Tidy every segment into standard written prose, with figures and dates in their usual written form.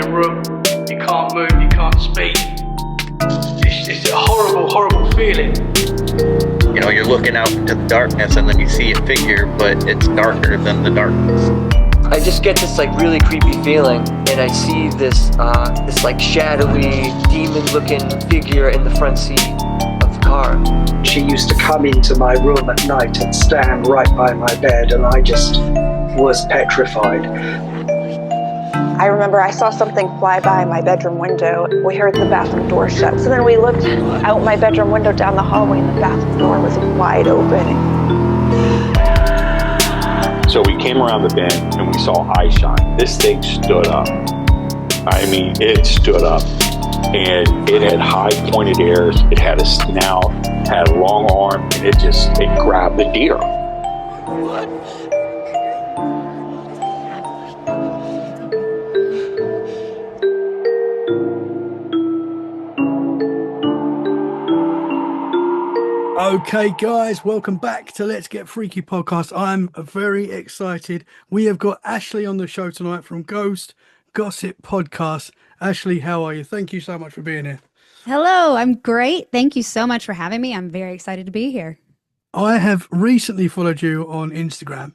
the room, you can't move, you can't speak. It's a horrible, horrible feeling. You know, you're looking out into the darkness and then you see a figure, but it's darker than the darkness. I just get this like really creepy feeling, and I see this like shadowy, demon-looking figure in the front seat of the car. She used to come into my room at night and stand right by my bed, and I just was petrified. I remember I saw something fly by my bedroom window. We heard the bathroom door shut. So then we looked out my bedroom window down the hallway, and the bathroom door was wide open. So we came around the bend and we saw eye shine. This thing stood up. I mean, it stood up. And it had high pointed ears. It had a snout, had a long arm, and it grabbed the deer. Okay, guys, welcome back to Let's Get Freaky podcast. I'm very excited. We have got Ashley on the show tonight from Ghost Gossip Podcast. Ashley, how are you? Thank you so much for being here. Hello, I'm great. Thank you so much for having me. I'm very excited to be here. I have recently followed you on Instagram,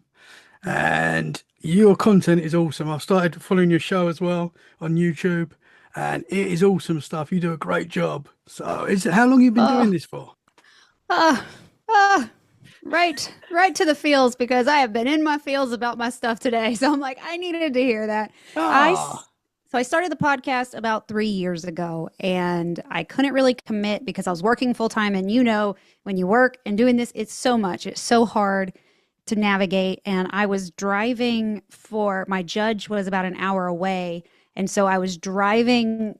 and your content is awesome. I've started following your show as well on YouTube, and it is awesome stuff. You do a great job. So, how long have you been doing this for? Right to the feels, because I have been in my feels about my stuff today. So I'm like, I needed to hear that. So I started the podcast about 3 years ago, and I couldn't really commit because I was working full time. And when you work and doing this, it's so much. It's so hard to navigate. And I was driving my judge was about an hour away. And so I was driving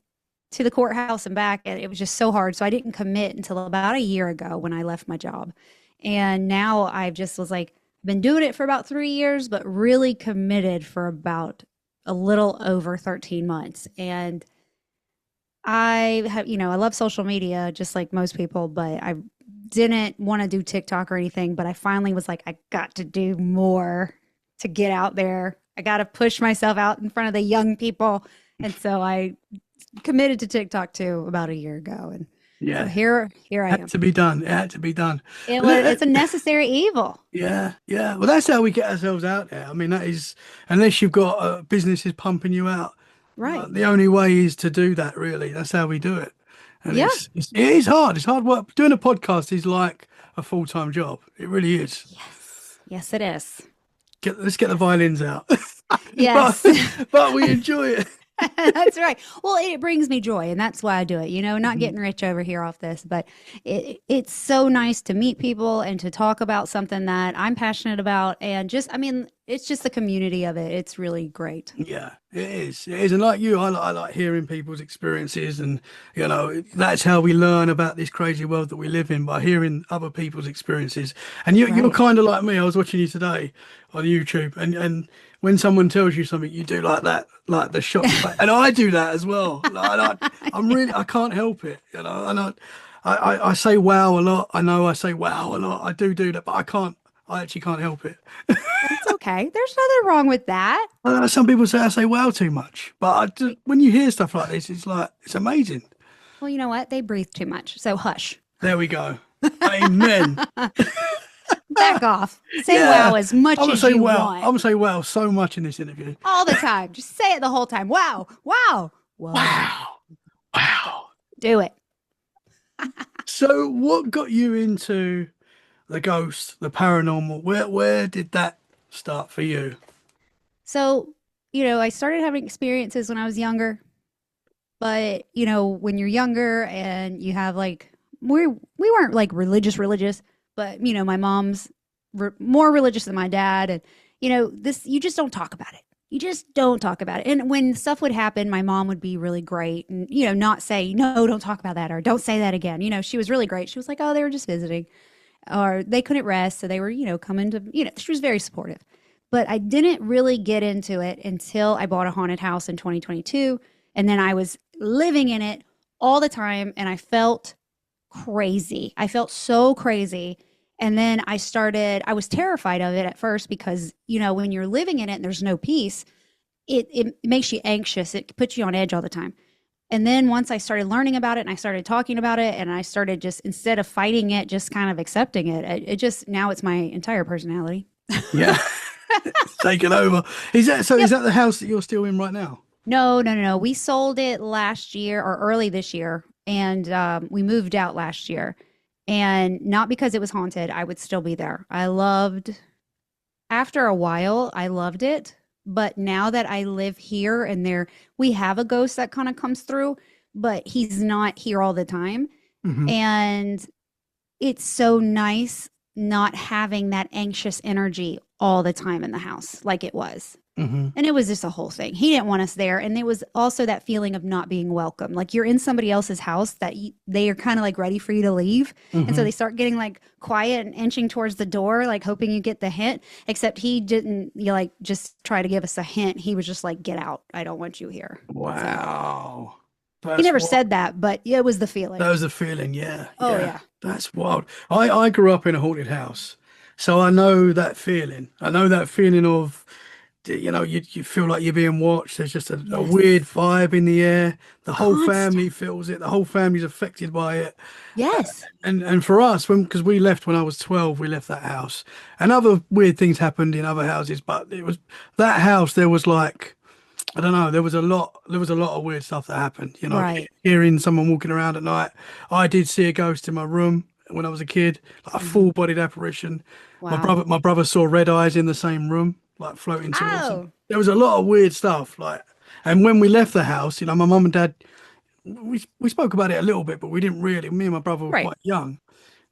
to the courthouse and back, and it was just so hard. So I didn't commit until about a year ago when I left my job. And now I've just was like, been doing it for about 3 years, but really committed for about a little over 13 months. And I have, I love social media just like most people, but I didn't want to do TikTok or anything. But I finally was like, I got to do more to get out there. I got to push myself out in front of the young people. And so I committed to TikTok too about a year ago. And so here I am. It had to be done. It had to be done. It's a necessary evil. Yeah. Well, that's how we get ourselves out there. I mean, that is, unless you've got businesses pumping you out, right? The only way is to do that. Really, that's how we do it. And it is hard. It's hard work. Doing a podcast is like a full-time job. It really is. Yes, it is. Let's get the violins out. Yes, but we enjoy it. That's right. Well, it brings me joy, and that's why I do it. Not getting rich over here off this, but it's so nice to meet people and to talk about something that I'm passionate about, and it's just the community of it. It's really great. Yeah, it is. It is. And like you, I like hearing people's experiences, and that's how we learn about this crazy world that we live in, by hearing other people's experiences. And you're kind of like me. I was watching you today on YouTube, and when someone tells you something, you do like that, like the shock. And I do that as well. I can't help it, And I say wow a lot. I know I say wow a lot. I do that, but I actually can't help it. That's okay. There's nothing wrong with that. Some people say I say wow too much, but when you hear stuff like this, it's amazing. Well, you know what? They breathe too much. So hush. There we go. Amen. Back off. Say wow as much as you want. I'm going to say wow so much in this interview. All the time. Just say it the whole time. Wow. Wow. Wow. Wow. Do it. So what got you into the ghost, the paranormal? Where did that start for you? So, I started having experiences when I was younger. But, when you're younger and you have we weren't like religious, but, my mom's more religious than my dad. And, you just don't talk about it. You just don't talk about it. And when stuff would happen, my mom would be really great and, not say, no, don't talk about that, or don't say that again. She was really great. She was like, oh, they were just visiting, or they couldn't rest. So they were, coming to, she was very supportive. But I didn't really get into it until I bought a haunted house in 2022. And then I was living in it all the time. And I felt crazy. I felt so crazy. And then I was terrified of it at first because, when you're living in it and there's no peace, it makes you anxious. It puts you on edge all the time. And then once I started learning about it and I started talking about it and I started just, instead of fighting it, just kind of accepting it, it just, now it's my entire personality. Yeah. Taken over. Is that so? Yep. Is that the house that you're still in right now? No. We sold it last year or early this year. And we moved out last year. And not because it was haunted, I would still be there. After a while, I loved it. But now that I live here and we have a ghost that kind of comes through, but he's not here all the time. Mhm. And it's so nice not having that anxious energy all the time in the house like it was. Mhm. And it was just a whole thing. He didn't want us there. And there was also that feeling of not being welcome. Like you're in somebody else's house that they are kind of like ready for you to leave. And so Mhm. they start getting like quiet and inching towards the door, like hoping you get the hint, except he didn't like just try to give us a hint. He was just like, get out. I don't want you here. Wow. He That's never wild. said that, but yeah, it was the feeling. That was the feeling, yeah. Oh, yeah. That's wild. I grew up in a haunted house, so I know that feeling. I know that feeling of, you feel like you're being watched. There's just a Yes. weird vibe in the air. The whole family Constant. feels it. The whole family's affected by it. Yes. And for us, because we left when I was 12, we left that house. And other weird things happened in other houses, but it was that house. There was like, I don't know. There was a lot of weird stuff that happened. Right. Hearing someone walking around at night. I did see a ghost in my room when I was a kid, like a full-bodied apparition. Wow. My brother saw red eyes in the same room, like floating towards him. Oh. There was a lot of weird stuff, and when we left the house, my mum and dad, we spoke about it a little bit, but we didn't really. Me and my brother were Right. quite young,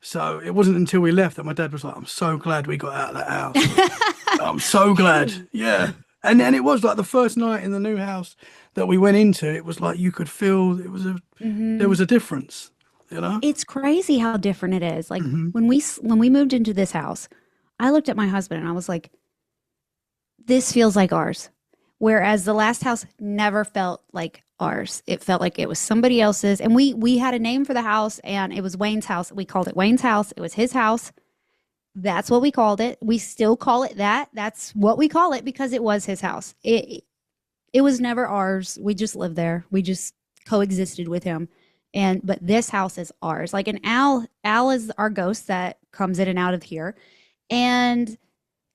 so it wasn't until we left that my dad was like, "I'm so glad we got out of that house. I'm so glad." Yeah. And it was like the first night in the new house that we went into, it was like you could feel there was a difference, It's crazy how different it is. Like Mhm. when we moved into this house, I looked at my husband and I was like, this feels like ours. Whereas the last house never felt like ours. It felt like it was somebody else's. And we had a name for the house and it was Wayne's house. We called it Wayne's house. It was his house. That's what we called it. We still call it that. That's what we call it because it was his house. It was never ours. We just lived there. We just coexisted with him. But this house is ours. Like, and Al is our ghost that comes in and out of here. And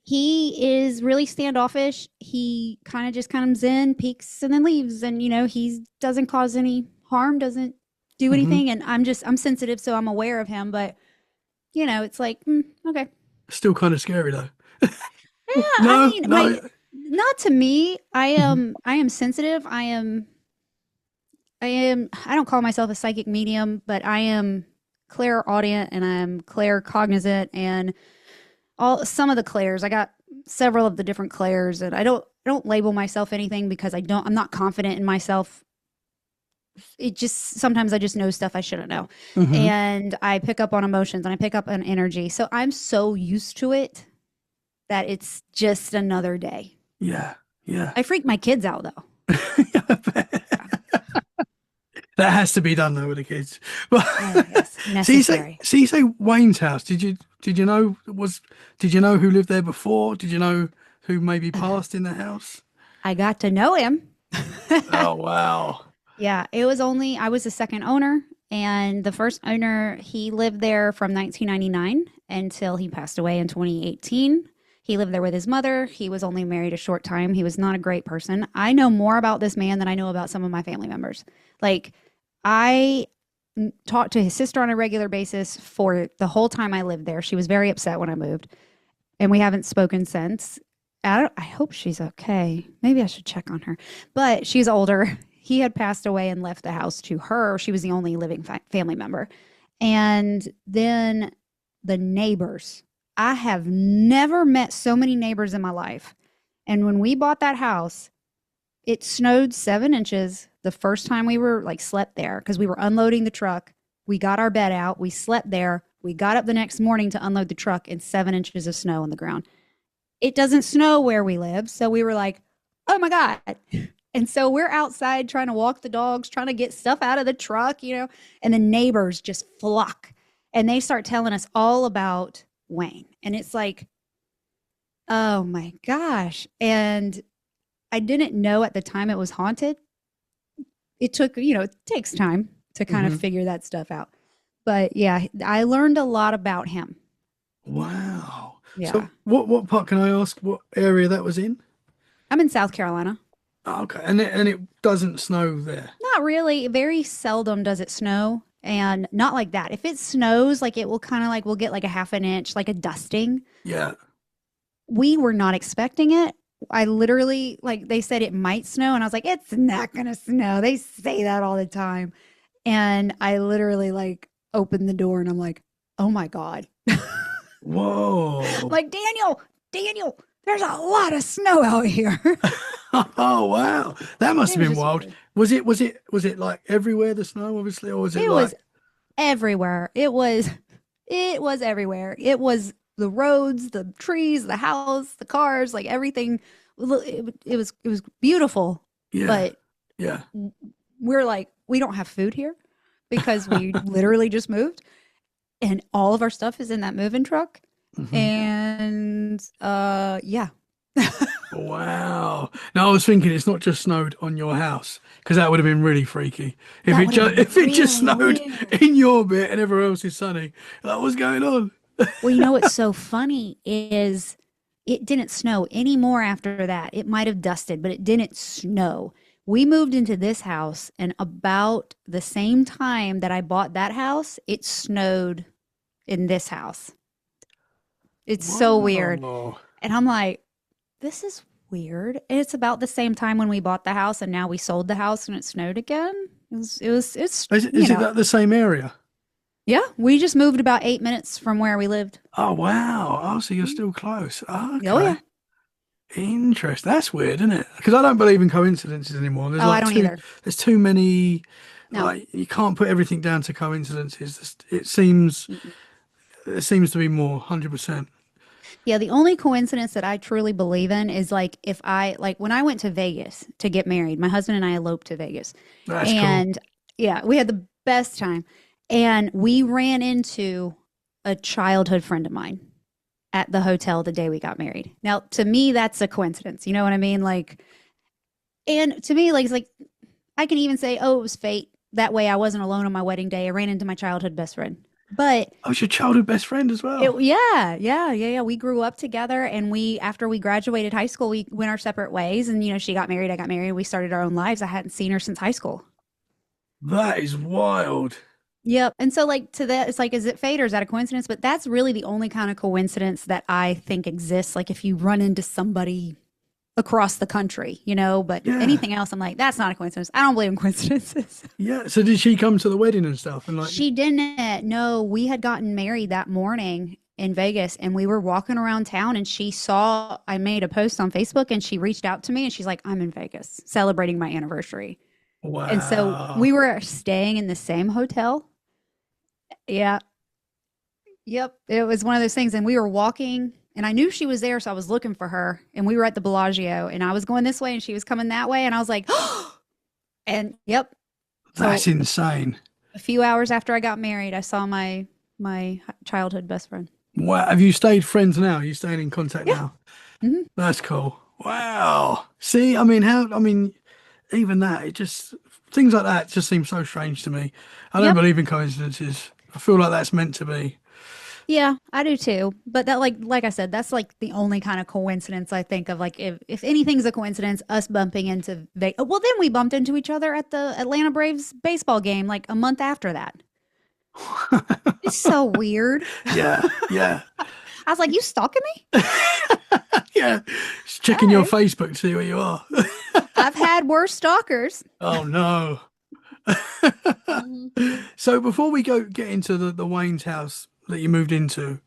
he is really standoffish. He kind of just comes in, peeks, and then leaves. And, he doesn't cause any harm, doesn't do anything. And I'm sensitive, so I'm aware of him. But, it's like, okay. Still kind of scary though. Yeah, No, I mean, no. not to me. I am sensitive. I don't call myself a psychic medium, but I am clairaudient and I'm claircognizant and some of the clairs. I got several of the different clairs and I don't label myself anything because I'm not confident in myself. It just, sometimes I just know stuff I shouldn't know. Mhm. And I pick up on emotions and I pick up on energy. So I'm so used to it that it's just another day. Yeah. I freak my kids out though. That has to be done though with the kids. But Yes, necessary. so you say Wayne's house. Did you know who lived there before? Did you know who maybe passed in the house? I got to know him. Oh wow. Yeah, I was the second owner, and the first owner, he lived there from 1999 until he passed away in 2018. He lived there with his mother. He was only married a short time. He was not a great person. I know more about this man than I know about some of my family members. Like, I talked to his sister on a regular basis for the whole time I lived there. She was very upset when I moved, and we haven't spoken since. I hope she's okay. Maybe I should check on her, but she's older. He had passed away and left the house to her. She was the only living family member. And then the neighbors. I have never met so many neighbors in my life. And when we bought that house, it snowed 7 inches the first time we were slept there because we were unloading the truck. We got our bed out. We slept there. We got up the next morning to unload the truck and 7 inches of snow on the ground. It doesn't snow where we live. So we were like, oh my God. And so we're outside trying to walk the dogs, trying to get stuff out of the truck, and the neighbors just flock and they start telling us all about Wayne. And it's like, oh my gosh. And I didn't know at the time it was haunted. It took, it takes time to kind of figure that stuff out. But yeah, I learned a lot about him. Wow. Yeah. So what part, can I ask what area that was in? I'm in South Carolina. Oh, okay. And it doesn't snow there. Not really. Very seldom does it snow. And not like that. If it snows, like it will kind of like, we'll get like a half an inch, like a dusting. Yeah. We were not expecting it. I literally, like, they said it might snow. And I was like, it's not going to snow. They say that all the time. And I literally like opened the door and I'm like, oh my God. Whoa. Like, Daniel, there's a lot of snow out here. Oh wow, that must have been just wild. weird. Was it like everywhere, the snow, obviously, or was it It like was everywhere. It was everywhere. It was the roads, the trees, the house, the cars, like everything. It was beautiful. yeah, But yeah. we're like, we don't have food here because we literally just moved, and all of our stuff is in that moving truck. And yeah. Wow. No, I was thinking it's not just snowed on your house, because that would have been really freaky if That it would just have been if it just really snowed weird. in your bit and everywhere else is sunny. Like, what's going on? Well, what's so funny is it didn't snow anymore after that. It might have dusted, but it didn't snow. We moved into this house, and about the same time that I bought that house, it snowed in this house. It's so weird. Wow. And I'm like, this is weird. And it's about the same time when we bought the house and now we sold the house and it snowed again. It's Is it that the same area? yeah, we just moved about 8 minutes from where we lived. Oh wow. Oh, so you're still close. Oh, okay. Oh, yeah. Interesting. That's weird, isn't it? Because I don't believe in coincidences anymore. There's I don't either. There's too many. No. Like, you can't put everything down to coincidences. It seems there seems to be more. 100%. Yeah, the only coincidence that I truly believe in is like when I went to Vegas to get married, my husband and I eloped to Vegas. That's And yeah, we had the best time. And we ran into a childhood friend of mine at the hotel the day we got married. Now, to me, that's a coincidence. You know what I mean? Like, and to me, like, it's like, I can even say, oh, it was fate. That way I wasn't alone on my wedding day. I ran into my childhood best friend. But cool. Oh, it's your childhood best friend as well. yeah. We grew up together, and after we graduated high school, we went our separate ways. And, she got married, I got married. We started our own lives. I hadn't seen her since high school. That is wild. Yep. And so like to that, it's like, is it fate or is that a coincidence? But that's really the only kind of coincidence that I think exists. Like if you run into somebody across the country, but Yeah. anything else, I'm like, that's not a coincidence. I don't believe in coincidences. Yeah. So did she come to the wedding and stuff? And like, She didn't. No, we had gotten married that morning in Vegas, and we were walking around town, and she saw I made a post on Facebook, and she reached out to me and she's like, I'm in Vegas celebrating my anniversary. wow. And so we were staying in the same hotel. Yeah. Yep. It was one of those things. And we were walking, and I knew she was there. So I was looking for her, and we were at the Bellagio, and I was going this way and she was coming that way. And I was like, oh, and yep. That's So insane. a few hours after I got married, I saw my childhood best friend. Wow. Have you stayed friends now? Are you staying in contact now? Mhm. That's cool. Wow. See, even that, things like that just seem so strange to me. I don't Yep. believe in coincidences. I feel like that's meant to be. Yeah, I do too. But that, like I said, that's like the only kind of coincidence I think of. Like if anything's a coincidence, us bumping into well, then we bumped into each other at the Atlanta Braves baseball game like a month after that. It's so weird. Yeah. Yeah. I was like, you stalking me? Yeah. Just checking your Facebook to see where you are. I've had worse stalkers. Oh no. So before we get into the Wayne's house that you moved into,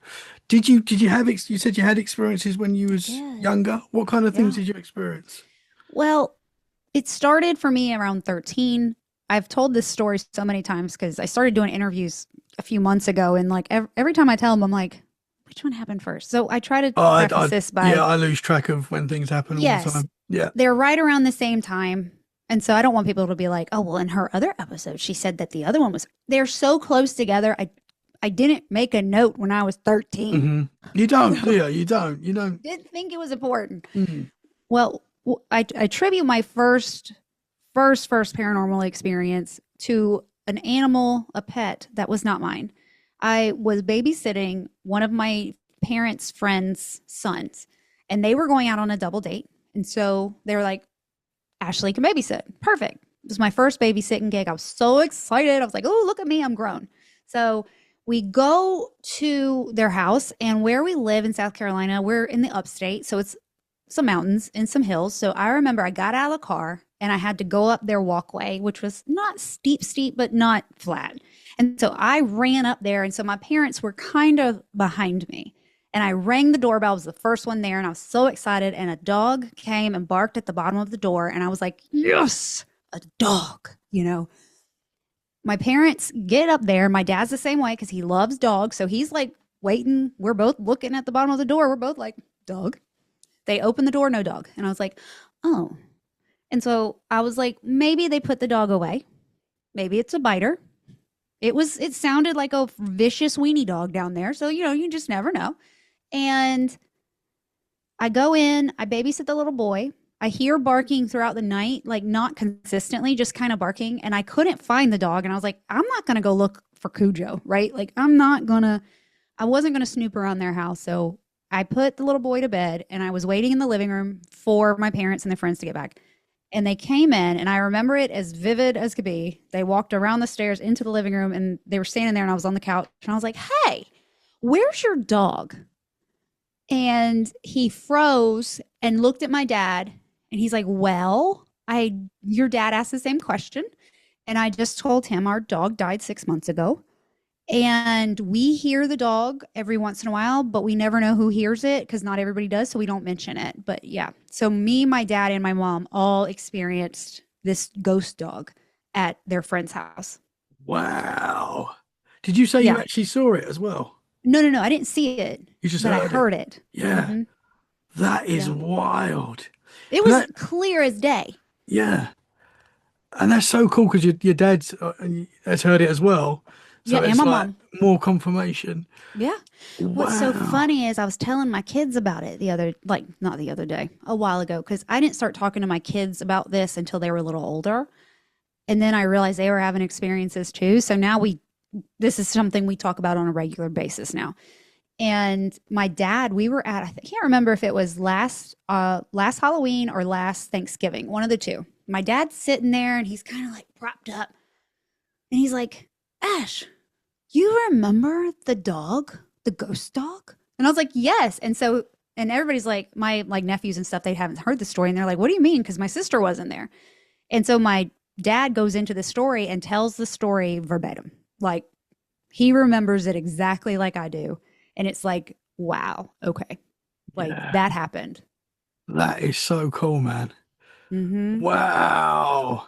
did you have you said you had experiences when you was younger? What kind of things did you experience? Well, it started for me around 13. I've told this story so many times because I started doing interviews a few months ago, and like every time I tell them, I'm like, which one happened first? So I try to preface this by I lose track of when things happen all the time. Yeah. They're right around the same time. And so I don't want people to be like, oh, well, in her other episode, she said that the other one was, they're so close together. I didn't make a note when I was 13. Mm-hmm. You don't, do you? You don't. Didn't think it was important. Mm. Well, Well, I attribute my first paranormal experience to an animal, a pet that was not mine. I was babysitting one of my parents' friends' sons, and they were going out on a double date. And so they were like, Ashley can babysit. Perfect. It was my first babysitting gig. I was so excited. I was like, oh, look at me. I'm grown. So we go to their house, and where we live in South Carolina, we're in the upstate. So it's some mountains and some hills. So I remember I got out of the car and I had to go up their walkway, which was not steep, but not flat. And so I ran up there. And so my parents were kind of behind me. And I rang the doorbell. I was the first one there. And I was so excited. And a dog came and barked at the bottom of the door. And I was like, yes, a dog, you know. My parents get up there. My dad's the same way because he loves dogs. So he's like waiting. We're both looking at the bottom of the door. We're both like, dog. They open the door, no dog. And I was like, oh. And so I was like, maybe they put the dog away. Maybe it's a biter. It sounded like a vicious weenie dog down there. So, you know, you just never know. And I go in, I babysit the little boy. I hear barking throughout the night, like not consistently, just kind of barking. And I couldn't find the dog. And I was like, I'm not going to go look for Cujo, right? Like I wasn't going to snoop around their house. So I put the little boy to bed and I was waiting in the living room for my parents and their friends to get back. And they came in, and I remember it as vivid as could be. They walked around the stairs into the living room, and they were standing there, and I was on the couch. And I was like, hey, where's your dog? And he froze and looked at my dad, and he's like, well, your dad asked the same question. And I just told him our dog died 6 months ago. And we hear the dog every once in a while, but we never know who hears it because not everybody does. So we don't mention it. But yeah, so me, my dad, and my mom all experienced this ghost dog at their friend's house. Wow. Did you say you actually saw it as well? No. I didn't see it. You just but I heard it. Yeah. Mm-hmm. That is wild. It was clear as day. Yeah. And that's so cool because your dad has heard it as well. So yeah, and my mom. More confirmation. Yeah. Wow. What's so funny is I was telling my kids about it not the other day, a while ago, because I didn't start talking to my kids about this until they were a little older. And then I realized they were having experiences too. So now this is something we talk about on a regular basis now. And my dad, we were at, I can't remember if it was last Halloween or last Thanksgiving, one of the two. My dad's sitting there and he's kind of like propped up. And he's like, Ash, you remember the dog, the ghost dog? And I was like, yes. And everybody's like, my nephews and stuff, they haven't heard the story. And they're like, what do you mean? Because my sister wasn't there. And so my dad goes into the story and tells the story verbatim. Like he remembers it exactly like I do. And it's like, wow, okay. Like that happened. That is so cool, man. Mm-hmm. Wow.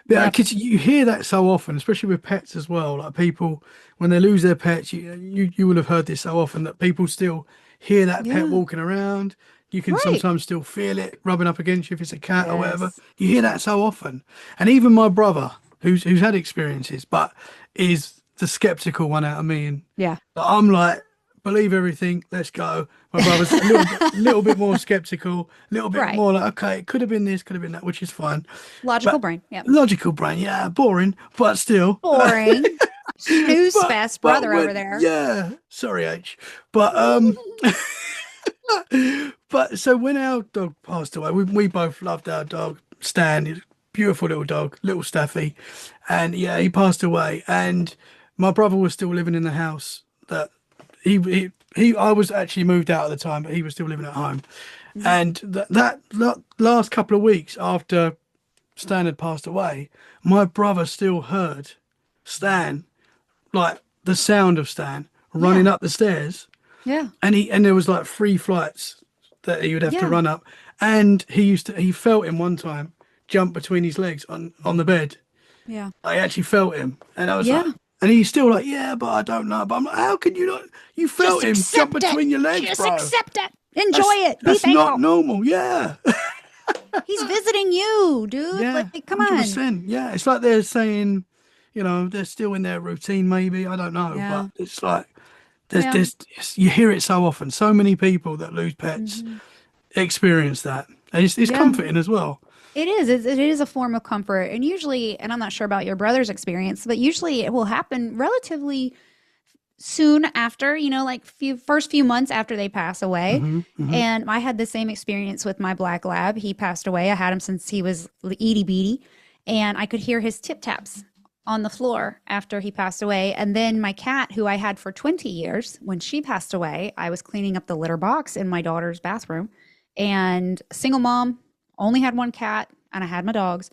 Yeah, because you hear that so often, especially with pets as well. Like people, when they lose their pets, you will have heard this so often that people still hear that pet walking around. You can sometimes still feel it rubbing up against you if it's a cat or whatever. You hear that so often. And even my brother, who's had experiences, but is the skeptical one out of me. And I'm like, believe everything, let's go. My brother's a little bit more skeptical, a little bit more like, okay, it could have been this, could have been that, which is fine. Logical brain, Logical brain, yeah, boring, but still. Boring. Snooze fest brother over there. Yeah, sorry, H. But, but so when our dog passed away, we both loved our dog, Stan. He's a beautiful little dog, little Staffy. And yeah, he passed away. And my brother was still living in the house that I was actually moved out at the time, but he was still living at home. Mm-hmm. And that last couple of weeks after Stan had passed away, my brother still heard Stan, like the sound of Stan running up the stairs. Yeah. And there was like 3 flights that he would have to run up. And he felt him one time jump between his legs on the bed. Yeah. I actually felt him. And I was like, and he's still like, yeah, but I don't know. But I'm like, how can you not? You felt him jump between your legs, bro. Just accept it. Enjoy it. That's not normal. Yeah. He's visiting you, dude. Yeah, like, come 100%. On. Yeah. It's like they're saying, they're still in their routine, maybe. I don't know. Yeah. But it's like, there's you hear it so often. So many people that lose pets experience that. And it's Yeah. comforting as well. It is. It is a form of comfort. And usually, and I'm not sure about your brother's experience, but usually it will happen relatively soon after, like first few months after they pass away. And I had the same experience with my black lab. He passed away. I had him since he was itty bitty, and I could hear his tip taps on the floor after he passed away. And then my cat, who I had for 20 years, when she passed away, I was cleaning up the litter box in my daughter's bathroom, and single mom, only had one cat, and I had my dogs,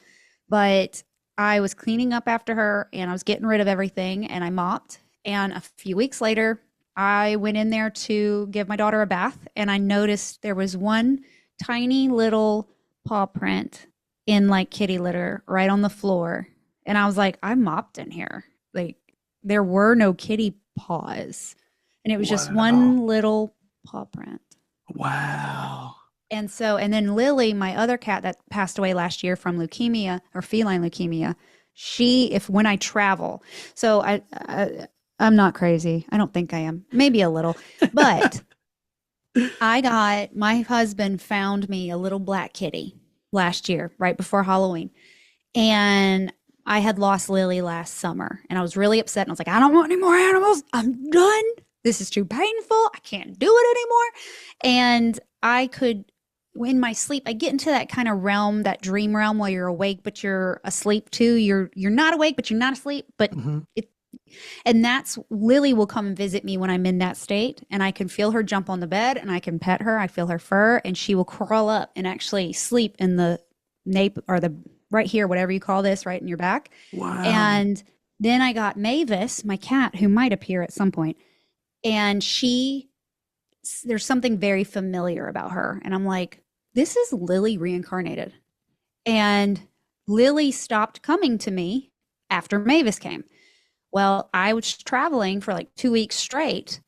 but I was cleaning up after her and I was getting rid of everything, and I mopped. And a few weeks later, I went in there to give my daughter a bath, and I noticed there was one tiny little paw print in like kitty litter right on the floor. And I was like, I mopped in here. Like, there were no kitty paws. And it was just one little paw print. Wow. And then Lily, my other cat that passed away last year from leukemia or feline leukemia, when I travel, so I'm not crazy. I don't think I am. Maybe a little. But my husband found me a little black kitty last year, right before Halloween. And I had lost Lily last summer, and I was really upset. And I was like, I don't want any more animals. I'm done. This is too painful. I can't do it anymore. And I could, in my sleep, I get into that kind of realm, that dream realm where you're awake, but you're asleep too. You're not awake, but you're not asleep. But and that's Lily will come and visit me when I'm in that state, and I can feel her jump on the bed, and I can pet her. I feel her fur, and she will crawl up and actually sleep in the nape or the right here, whatever you call this, right in your back. Wow. And then I got Mavis, my cat, who might appear at some point, and there's something very familiar about her, and I'm like, this is Lily reincarnated. And Lily stopped coming to me after Mavis came. Well, I was traveling for like 2 weeks straight,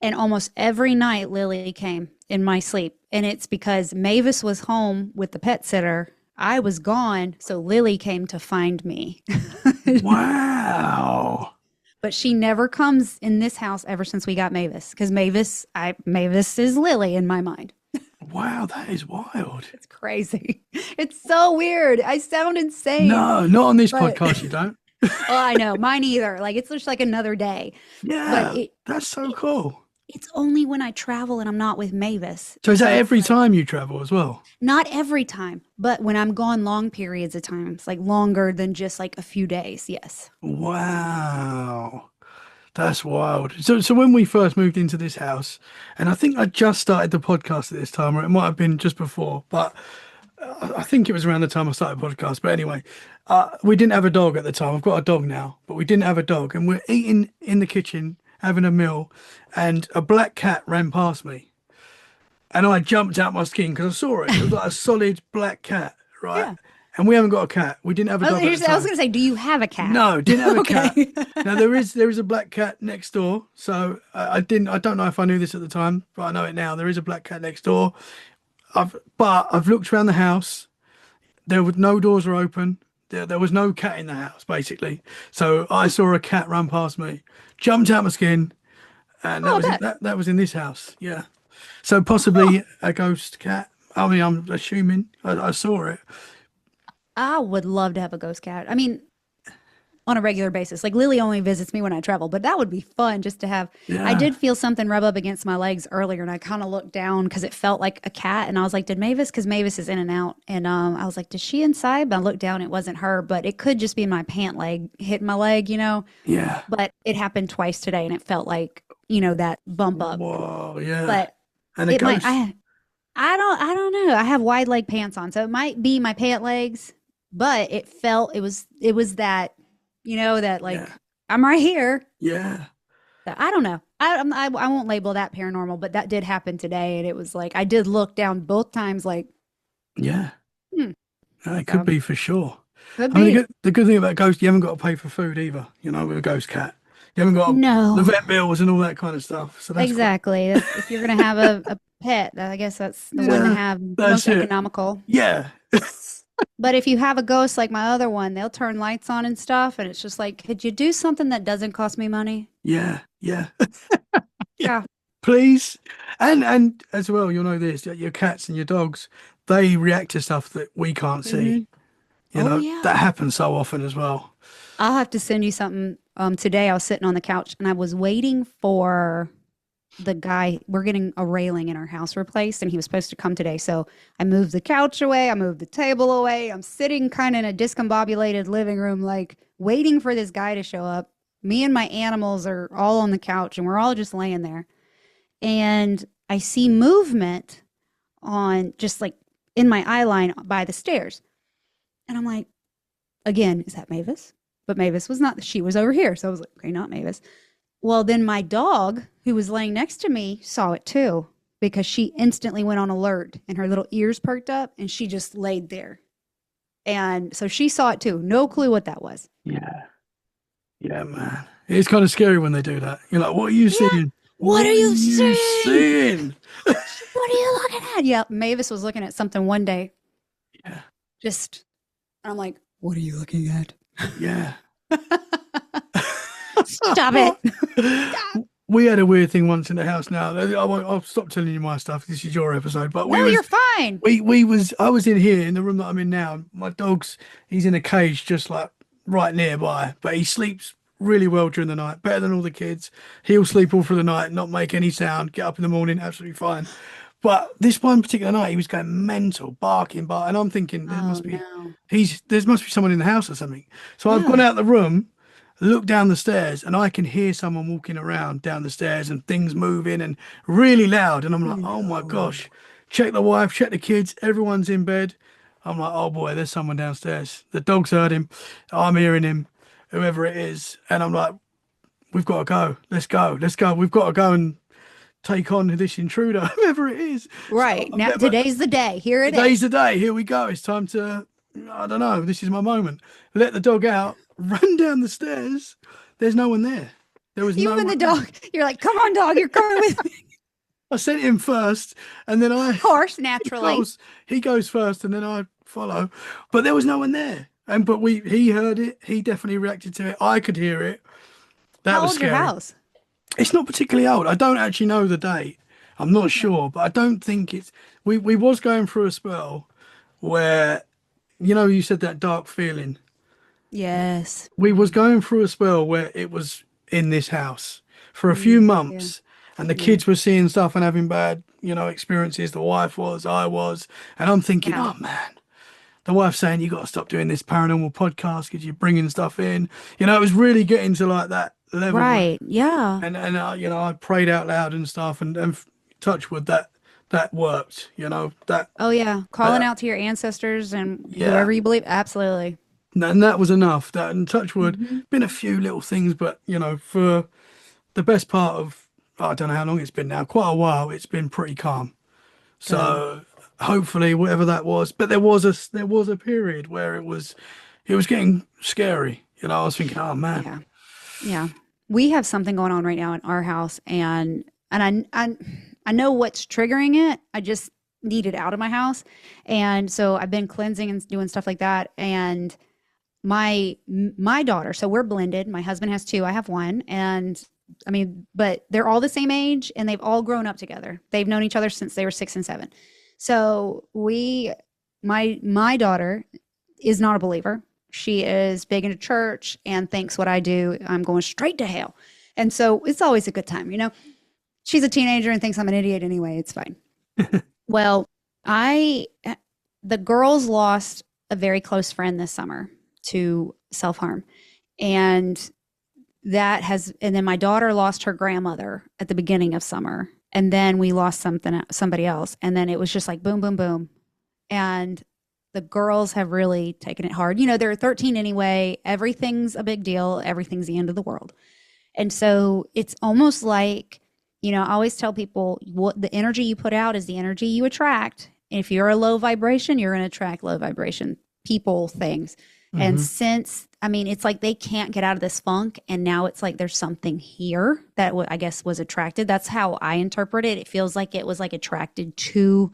and almost every night Lily came in my sleep. And it's because Mavis was home with the pet sitter. I was gone, so Lily came to find me. Wow. But she never comes in this house ever since we got Mavis, because Mavis is Lily in my mind. Wow, that is wild. It's crazy. It's so weird. I sound insane. No, not on this podcast, you don't. Oh, I know. Mine either. Like, it's just like another day. Yeah, that's so cool. It's only when I travel and I'm not with Mavis. So is that every time you travel as well? Not every time, but when I'm gone long periods of times, like longer than just like a few days. Yes. Wow. That's wild. So when we first moved into this house, and I think I just started the podcast at this time, or it might have been just before, but I think it was around the time I started the podcast. But anyway, we didn't have a dog at the time. I've got a dog now, but we didn't have a dog. And we're eating in the kitchen, having a meal, and a black cat ran past me. And I jumped out my skin because I saw it. It was like a solid black cat, right? Yeah. And we haven't got a cat. We didn't have a dog. I was going to say, do you have a cat? No, didn't have a cat. Now there is a black cat next door. So I don't know if I knew this at the time, but I know it now. There is a black cat next door. I've looked around the house. No doors were open. There was no cat in the house, basically. So I saw a cat run past me, jumped out my skin, and that was in this house. Yeah. So possibly a ghost cat. I mean, I'm assuming I saw it. I would love to have a ghost cat. I mean, on a regular basis. Like, Lily only visits me when I travel, but that would be fun just to have. Yeah. I did feel something rub up against my legs earlier, and I kind of looked down because it felt like a cat, and I was like, did Mavis, because Mavis is in and out, and I was like, does she inside? But I looked down, it wasn't her, but it could just be my pant leg hitting my leg, Yeah. But it happened twice today, and it felt like, that bump up. Whoa, yeah. But and it goes. I don't know. I have wide leg pants on, so it might be my pant legs, but it was that, that like, yeah. I'm right here. Yeah. So I don't know. I won't label that paranormal, but that did happen today. And it was like, I did look down both times like. Yeah. It could be for sure. Could be. The good thing about ghosts, you haven't got to pay for food either, with a ghost cat. You haven't got the vet bills and all that kind of stuff. So that's exactly. If you're going to have a pet, I guess that's the one to have most economical. Yeah. But if you have a ghost like my other one, they'll turn lights on and stuff, and it's just like, could you do something that doesn't cost me money? Yeah. Yeah. Please. And as well, you'll know this, your cats and your dogs, they react to stuff that we can't see. You Oh, know, yeah. that happens so often as well. I'll have to send you something. Today I was sitting on the couch and I was waiting for the guy. We're getting a railing in our house replaced and he was supposed to come today. So I moved the couch away. I moved the table away. I'm sitting kind of in a discombobulated living room, like waiting for this guy to show up. Me and my animals are all on the couch and we're all just laying there. And I see movement on just like in my eye line by the stairs. And I'm like, again, is that Mavis? But Mavis was not, she was over here. So I was like, okay, not Mavis. Well, then my dog, who was laying next to me, saw it too, because she instantly went on alert and her little ears perked up and she just laid there. And so she saw it too. No clue what that was. Yeah. Yeah, man. It's kind of scary when they do that. You're like, what are you seeing? What are you seeing? What are you looking at? Yeah, Mavis was looking at something one day. Yeah. Just, I'm like, what are you looking at? Yeah. Stop it. We had a weird thing once in the house now. I'll stop telling you my stuff. This is your episode. But You're fine. I was in here in the room that I'm in now. My dog's, he's in a cage just like right nearby, but he sleeps really well during the night, better than all the kids. He'll sleep all through the night, not make any sound, get up in the morning, absolutely fine. But this one particular night, he was going mental, barking, and I'm thinking there must be someone in the house or something. So I've gone out the room, looked down the stairs, and I can hear someone walking around down the stairs and things moving and really loud. And I'm like, oh my gosh, check the wife, check the kids, everyone's in bed. I'm like, oh boy, there's someone downstairs. The dog's heard him, I'm hearing him, whoever it is. And I'm like, we've got to go. Let's go. We've got to go and take on this intruder, whoever it is. Right. So, now, today's the day. Today's the day. Here we go. It's time to, I don't know, this is my moment. Let the dog out, run down the stairs. There's no one there. There was you and the dog. You're like, come on, dog, you're coming with me. I sent him first, and then of course, naturally. He goes first, and then I follow. But there was no one there. But he heard it. He definitely reacted to it. I could hear it. That was scary. How old's your house? It's not particularly old. I don't actually know the date. I'm not sure, but I don't think it's. We was going through a spell where, you said that dark feeling. Yes. We was going through a spell where it was in this house for a few months, and the kids were seeing stuff and having bad, experiences. The wife was, I was, and I'm thinking, oh man. The wife's saying, you got to stop doing this paranormal podcast because you're bringing stuff in. It was really getting to like that level. Right. Yeah. And I prayed out loud and stuff, and touch wood, that worked. That. Oh yeah, calling out to your ancestors and whoever you believe. Absolutely. And that was enough. That, and touch wood, been a few little things, but for the best part of, I don't know how long it's been now, quite a while, it's been pretty calm. So. Hopefully whatever that was, but there was a period where it was getting scary. I was thinking, oh man. Yeah. We have something going on right now in our house, and I know what's triggering it. I just need it out of my house. And so I've been cleansing and doing stuff like that. And my daughter, so we're blended. My husband has 2, I have 1. And but they're all the same age and they've all grown up together. They've known each other since they were 6 and 7. So my daughter is not a believer. She is big into church and thinks what I do, I'm going straight to hell. And so it's always a good time, She's a teenager and thinks I'm an idiot anyway. It's fine. Well, the girls lost a very close friend this summer to self-harm. And then my daughter lost her grandmother at the beginning of summer. And then we lost somebody else. And then it was just like boom, boom, boom. And the girls have really taken it hard. They're 13 anyway. Everything's a big deal. Everything's the end of the world. And so it's almost like, I always tell people what the energy you put out is the energy you attract. And if you're a low vibration, you're going to attract low vibration people, things. And since, it's like they can't get out of this funk. And now it's like there's something here that I guess was attracted. That's how I interpret it. It feels like it was like attracted to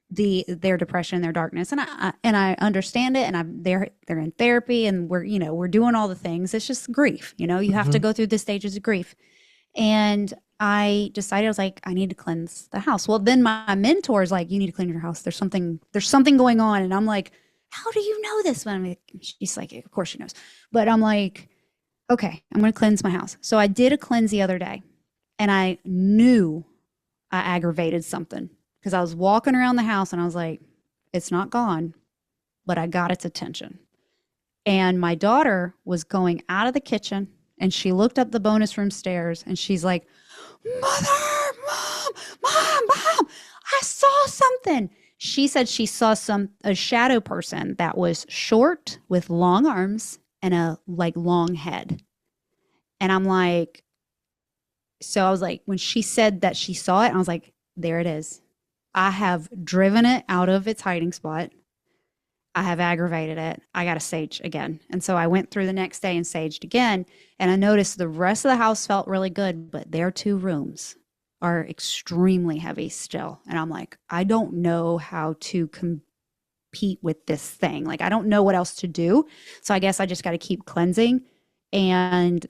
their depression, their darkness. And I understand it. And they're in therapy and we're doing all the things. It's just grief. You have to go through the stages of grief. And I decided, I was like, I need to cleanse the house. Well, then my mentor is like, you need to clean your house. There's something going on. And I'm like, how do you know this? But I'm like, she's like, of course she knows. But I'm like, okay, I'm going to cleanse my house. So I did a cleanse the other day, and I knew I aggravated something because I was walking around the house and I was like, it's not gone, but I got its attention. And my daughter was going out of the kitchen, and she looked up the bonus room stairs, and she's like, Mother, Mom, I saw something. She said she saw a shadow person that was short with long arms and a like long head. And I'm like, so I was like, when she said that she saw it, I was like, there it is. I have driven it out of its hiding spot. I have aggravated it. I got to sage again. And so I went through the next day and saged again. And I noticed the rest of the house felt really good, but their 2 rooms are extremely heavy still. And I'm like, I don't know how to compete with this thing. Like, I don't know what else to do. So I guess I just got to keep cleansing and,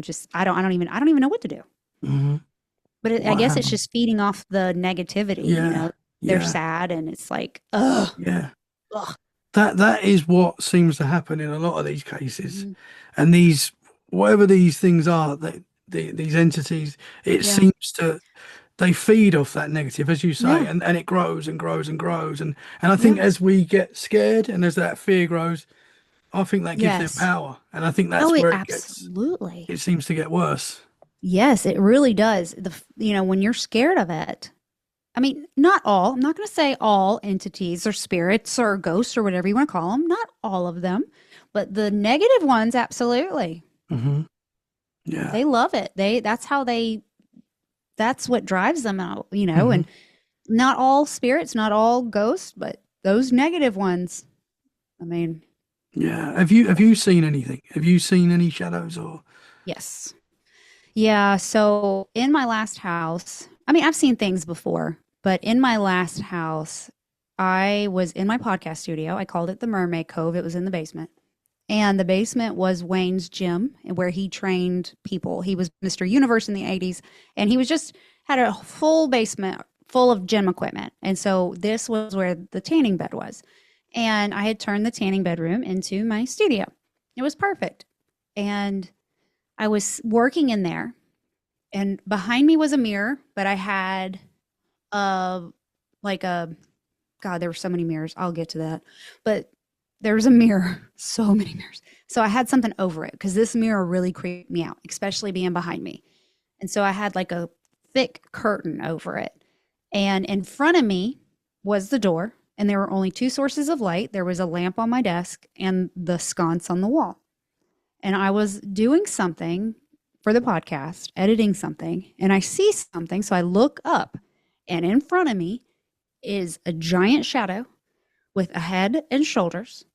just, I don't even know what to do. Mm-hmm. But I guess it's just feeding off the negativity. Yeah. They're sad, and it's like, ugh. Yeah. Ugh. That is what seems to happen in a lot of these cases. Mm-hmm. And these, whatever these things are, these entities, it seems to, they feed off that negative, as you say, and it grows and grows and grows. And I think as we get scared and as that fear grows, I think that gives them power. And I think that's where it seems to get worse. Yes, it really does. When you're scared of it, I mean, not all, I'm not going to say all entities or spirits or ghosts or whatever you want to call them, not all of them, but the negative ones, absolutely. Mm-hmm. Yeah. They love it. That's what drives them out, Mm-hmm. And not all spirits, not all ghosts, but those negative ones, I mean. Yeah. Have you seen anything? Have you seen any shadows or? Yes. Yeah. So in my last house, I mean, I've seen things before, but in my last house, I was in my podcast studio. I called it the Mermaid Cove. It was in the basement. And the basement was Wayne's gym where he trained people. He was Mr. Universe in the 80s. And he had a full basement full of gym equipment. And so this was where the tanning bed was. And I had turned the tanning bedroom into my studio. It was perfect. And I was working in there. And behind me was a mirror, but I had God, there were so many mirrors. I'll get to that. But there was a mirror, so many mirrors. So I had something over it because this mirror really creeped me out, especially being behind me. And so I had like a thick curtain over it. And in front of me was the door, and there were only 2 sources of light. There was a lamp on my desk and the sconce on the wall. And I was doing something for the podcast, editing something, and I see something. So I look up, and in front of me is a giant shadow with a head and shoulders.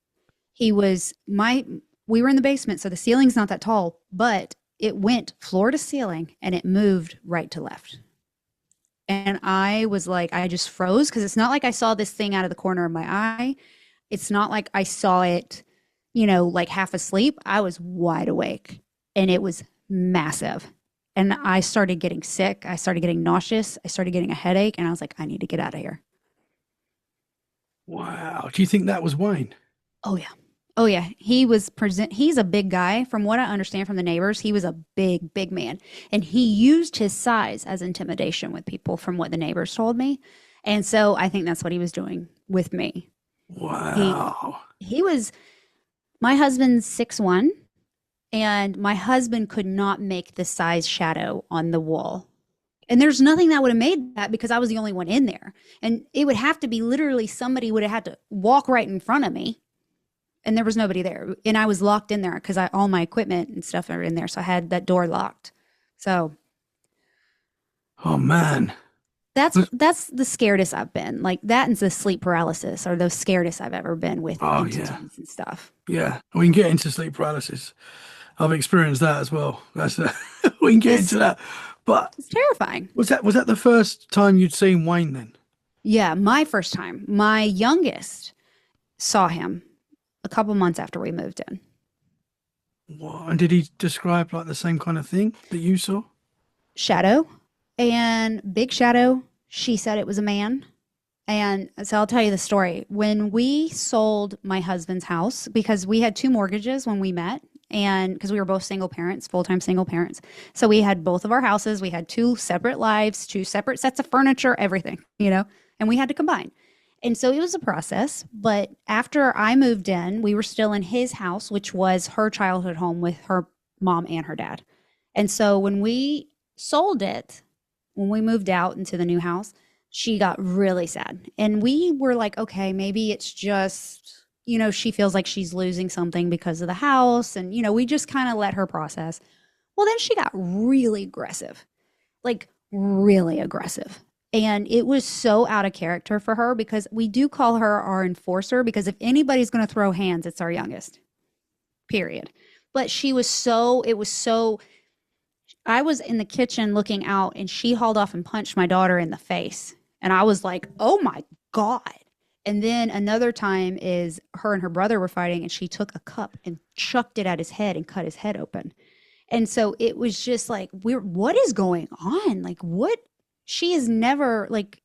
We were in the basement, so the ceiling's not that tall, but it went floor to ceiling and it moved right to left. And I was like, I just froze because it's not like I saw this thing out of the corner of my eye. It's not like I saw it, like half asleep. I was wide awake, and it was massive. And I started getting sick. I started getting nauseous. I started getting a headache, and I was like, I need to get out of here. Wow. Do you think that was Wayne? Oh yeah. He's a big guy. From what I understand from the neighbors, he was a big man. And he used his size as intimidation with people from what the neighbors told me. And so I think that's what he was doing with me. Wow. He was, my husband's 6'1", and my husband could not make the size shadow on the wall. And there's nothing that would have made that because I was the only one in there. And it would have to be literally somebody would have had to walk right in front of me. And there was nobody there. And I was locked in there because all my equipment and stuff are in there. So I had that door locked. So. Oh, man. That's the scaredest I've been. Like that and the sleep paralysis are the scaredest I've ever been with entities and stuff. Yeah. We can get into sleep paralysis. I've experienced that as well. We can get into that. But it's terrifying. Was that the first time you'd seen Wayne then? Yeah, my first time. My youngest saw him a couple months after we moved in. What? And did he describe like the same kind of thing that you saw? Shadow? and big shadow. She said it was a man. And so I'll tell you the story. When we sold my husband's house, because we had 2 mortgages when we met, and because we were both single parents, full-time single parents. So we had both of our houses. We had 2 separate lives, 2 separate sets of furniture, everything, and we had to combine. And so it was a process. But after I moved in, we were still in his house, which was her childhood home with her mom and her dad. And so when we sold it, when we moved out into the new house, she got really sad. And we were like, okay, maybe it's just, she feels like she's losing something because of the house. And, we just kind of let her process. Well, then she got really aggressive, like really aggressive. And it was so out of character for her, because we do call her our enforcer, because if anybody's going to throw hands, it's our youngest, period. But I was in the kitchen looking out, and she hauled off and punched my daughter in the face. And I was like, oh my God. And then another time is her and her brother were fighting, and she took a cup and chucked it at his head and cut his head open. And so it was just like, what is going on? Like, what? She is never like,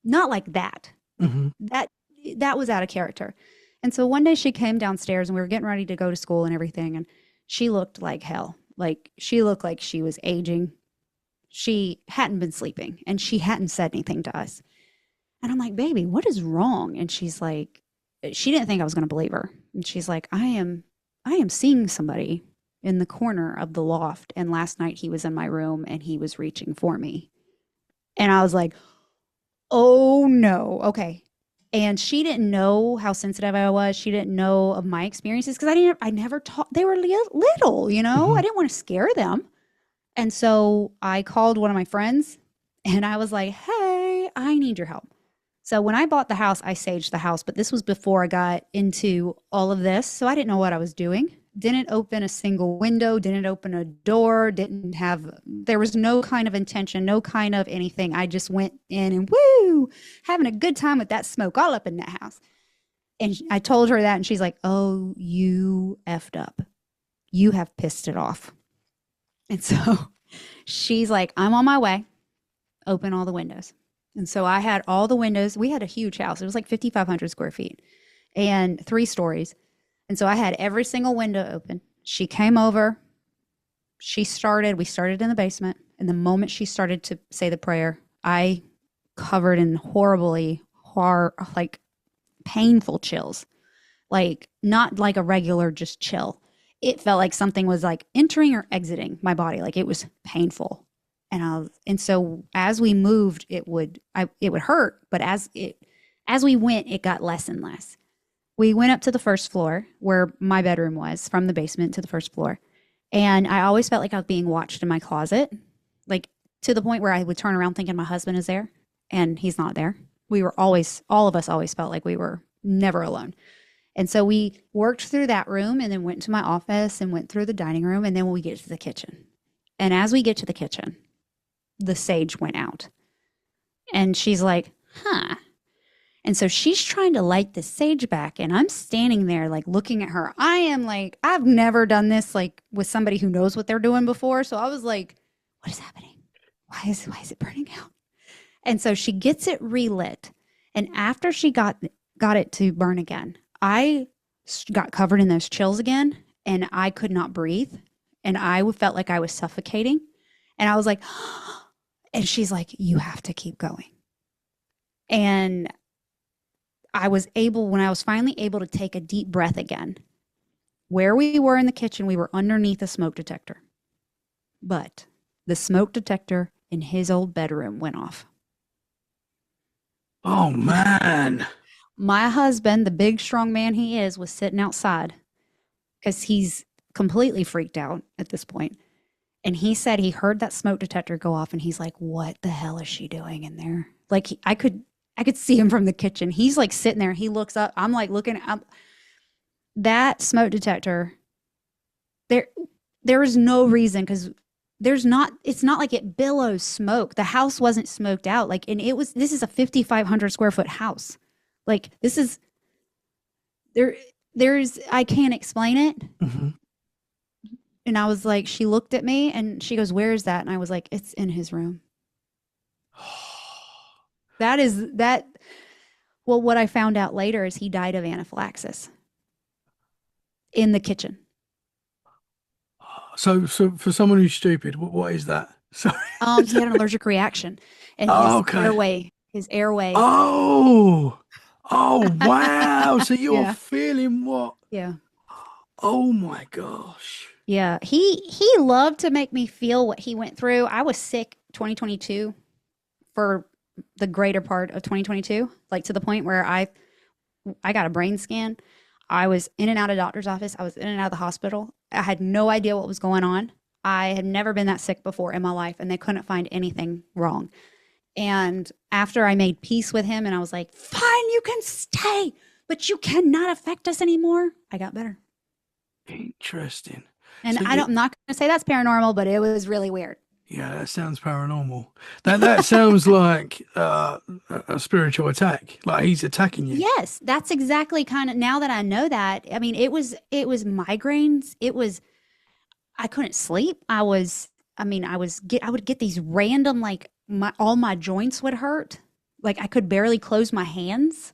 not like that. Mm-hmm. That was out of character. And so one day she came downstairs, and we were getting ready to go to school and everything. And she looked like hell. Like, she looked like she was aging. She hadn't been sleeping, and she hadn't said anything to us. And I'm like, baby, what is wrong? And she's like, she didn't think I was going to believe her. And she's like, I am seeing somebody in the corner of the loft. And last night he was in my room, and he was reaching for me. And I was like, oh no. Okay. And she didn't know how sensitive I was. She didn't know of my experiences, because I never taught. They were little, Mm-hmm. I didn't want to scare them. And so I called one of my friends, and I was like, hey, I need your help. So when I bought the house, I saged the house, but this was before I got into all of this. So I didn't know what I was doing. Didn't open a single window, didn't open a door, there was no kind of intention, no kind of anything. I just went in and having a good time with that smoke all up in that house. And I told her that, and she's like, oh, you effed up. You have pissed it off. And so she's like, I'm on my way. Open all the windows. And so I had all the windows. We had a huge house. It was like 5,500 square feet and 3 stories. And so I had every single window open. She came over. We started in the basement. And the moment she started to say the prayer, I covered in painful chills. Like, not like a regular just chill. It felt like something was like entering or exiting my body. Like, it was painful. And so as we moved, it would hurt. But as we went, it got less and less. We went up to the first floor where my bedroom was, from the basement to the first floor. And I always felt like I was being watched in my closet, like to the point where I would turn around thinking my husband is there, and he's not there. All of us always felt like we were never alone. And so we worked through that room, and then went to my office and went through the dining room. And then we get to the kitchen. And as we get to the kitchen, the sage went out, and she's like, huh. And so she's trying to light the sage back, and I'm standing there like looking at her. I am like, I've never done this like with somebody who knows what they're doing before. So I was like, what is happening? Why is it burning out? And so she gets it relit. And after she got it to burn again, I got covered in those chills again, and I could not breathe. And I felt like I was suffocating. And I was like, and she's like, you have to keep going. And when I was finally able to take a deep breath again, where we were in the kitchen, we were underneath a smoke detector. But the smoke detector in his old bedroom went off. Oh, man. My husband, the big, strong man he is, was sitting outside because he's completely freaked out at this point. And he said he heard that smoke detector go off, and he's like, what the hell is she doing in there? Like, I could see him from the kitchen. He's like sitting there. He looks up. I'm like looking up. That smoke detector, there is no reason, because it's not like it billows smoke. The house wasn't smoked out. Like, and this is a 5,500 square foot house. Like, this is, I can't explain it. Mm-hmm. And I was like, she looked at me and she goes, "Where is that?" And I was like, "It's in his room." That is that. Well, what I found out later is he died of anaphylaxis in the kitchen. So for someone who's stupid, what is that? Sorry. He had an allergic reaction, and Oh, okay. his airway. Oh, wow. So you're Yeah. feeling what? Yeah. Oh my gosh. Yeah. He loved to make me feel what he went through. I was sick 2022 for the greater part of 2022, like to the point where I got a brain scan. I was in and out of doctor's office. I was in and out of the hospital. I had no idea what was going on. I had never been that sick before in my life, and they couldn't find anything wrong. And after I made peace with him and I was like, "Fine, you can stay, but you cannot affect us anymore," I got better. Interesting. And So I'm not going to say that's paranormal, but it was really weird. yeah, that sounds paranormal. That sounds like a spiritual attack. Like he's attacking you. Yes, that's exactly kind of, now that I know that. I mean, it was migraines. I couldn't sleep. I would get these random, like all my joints would hurt. Like I could barely close my hands.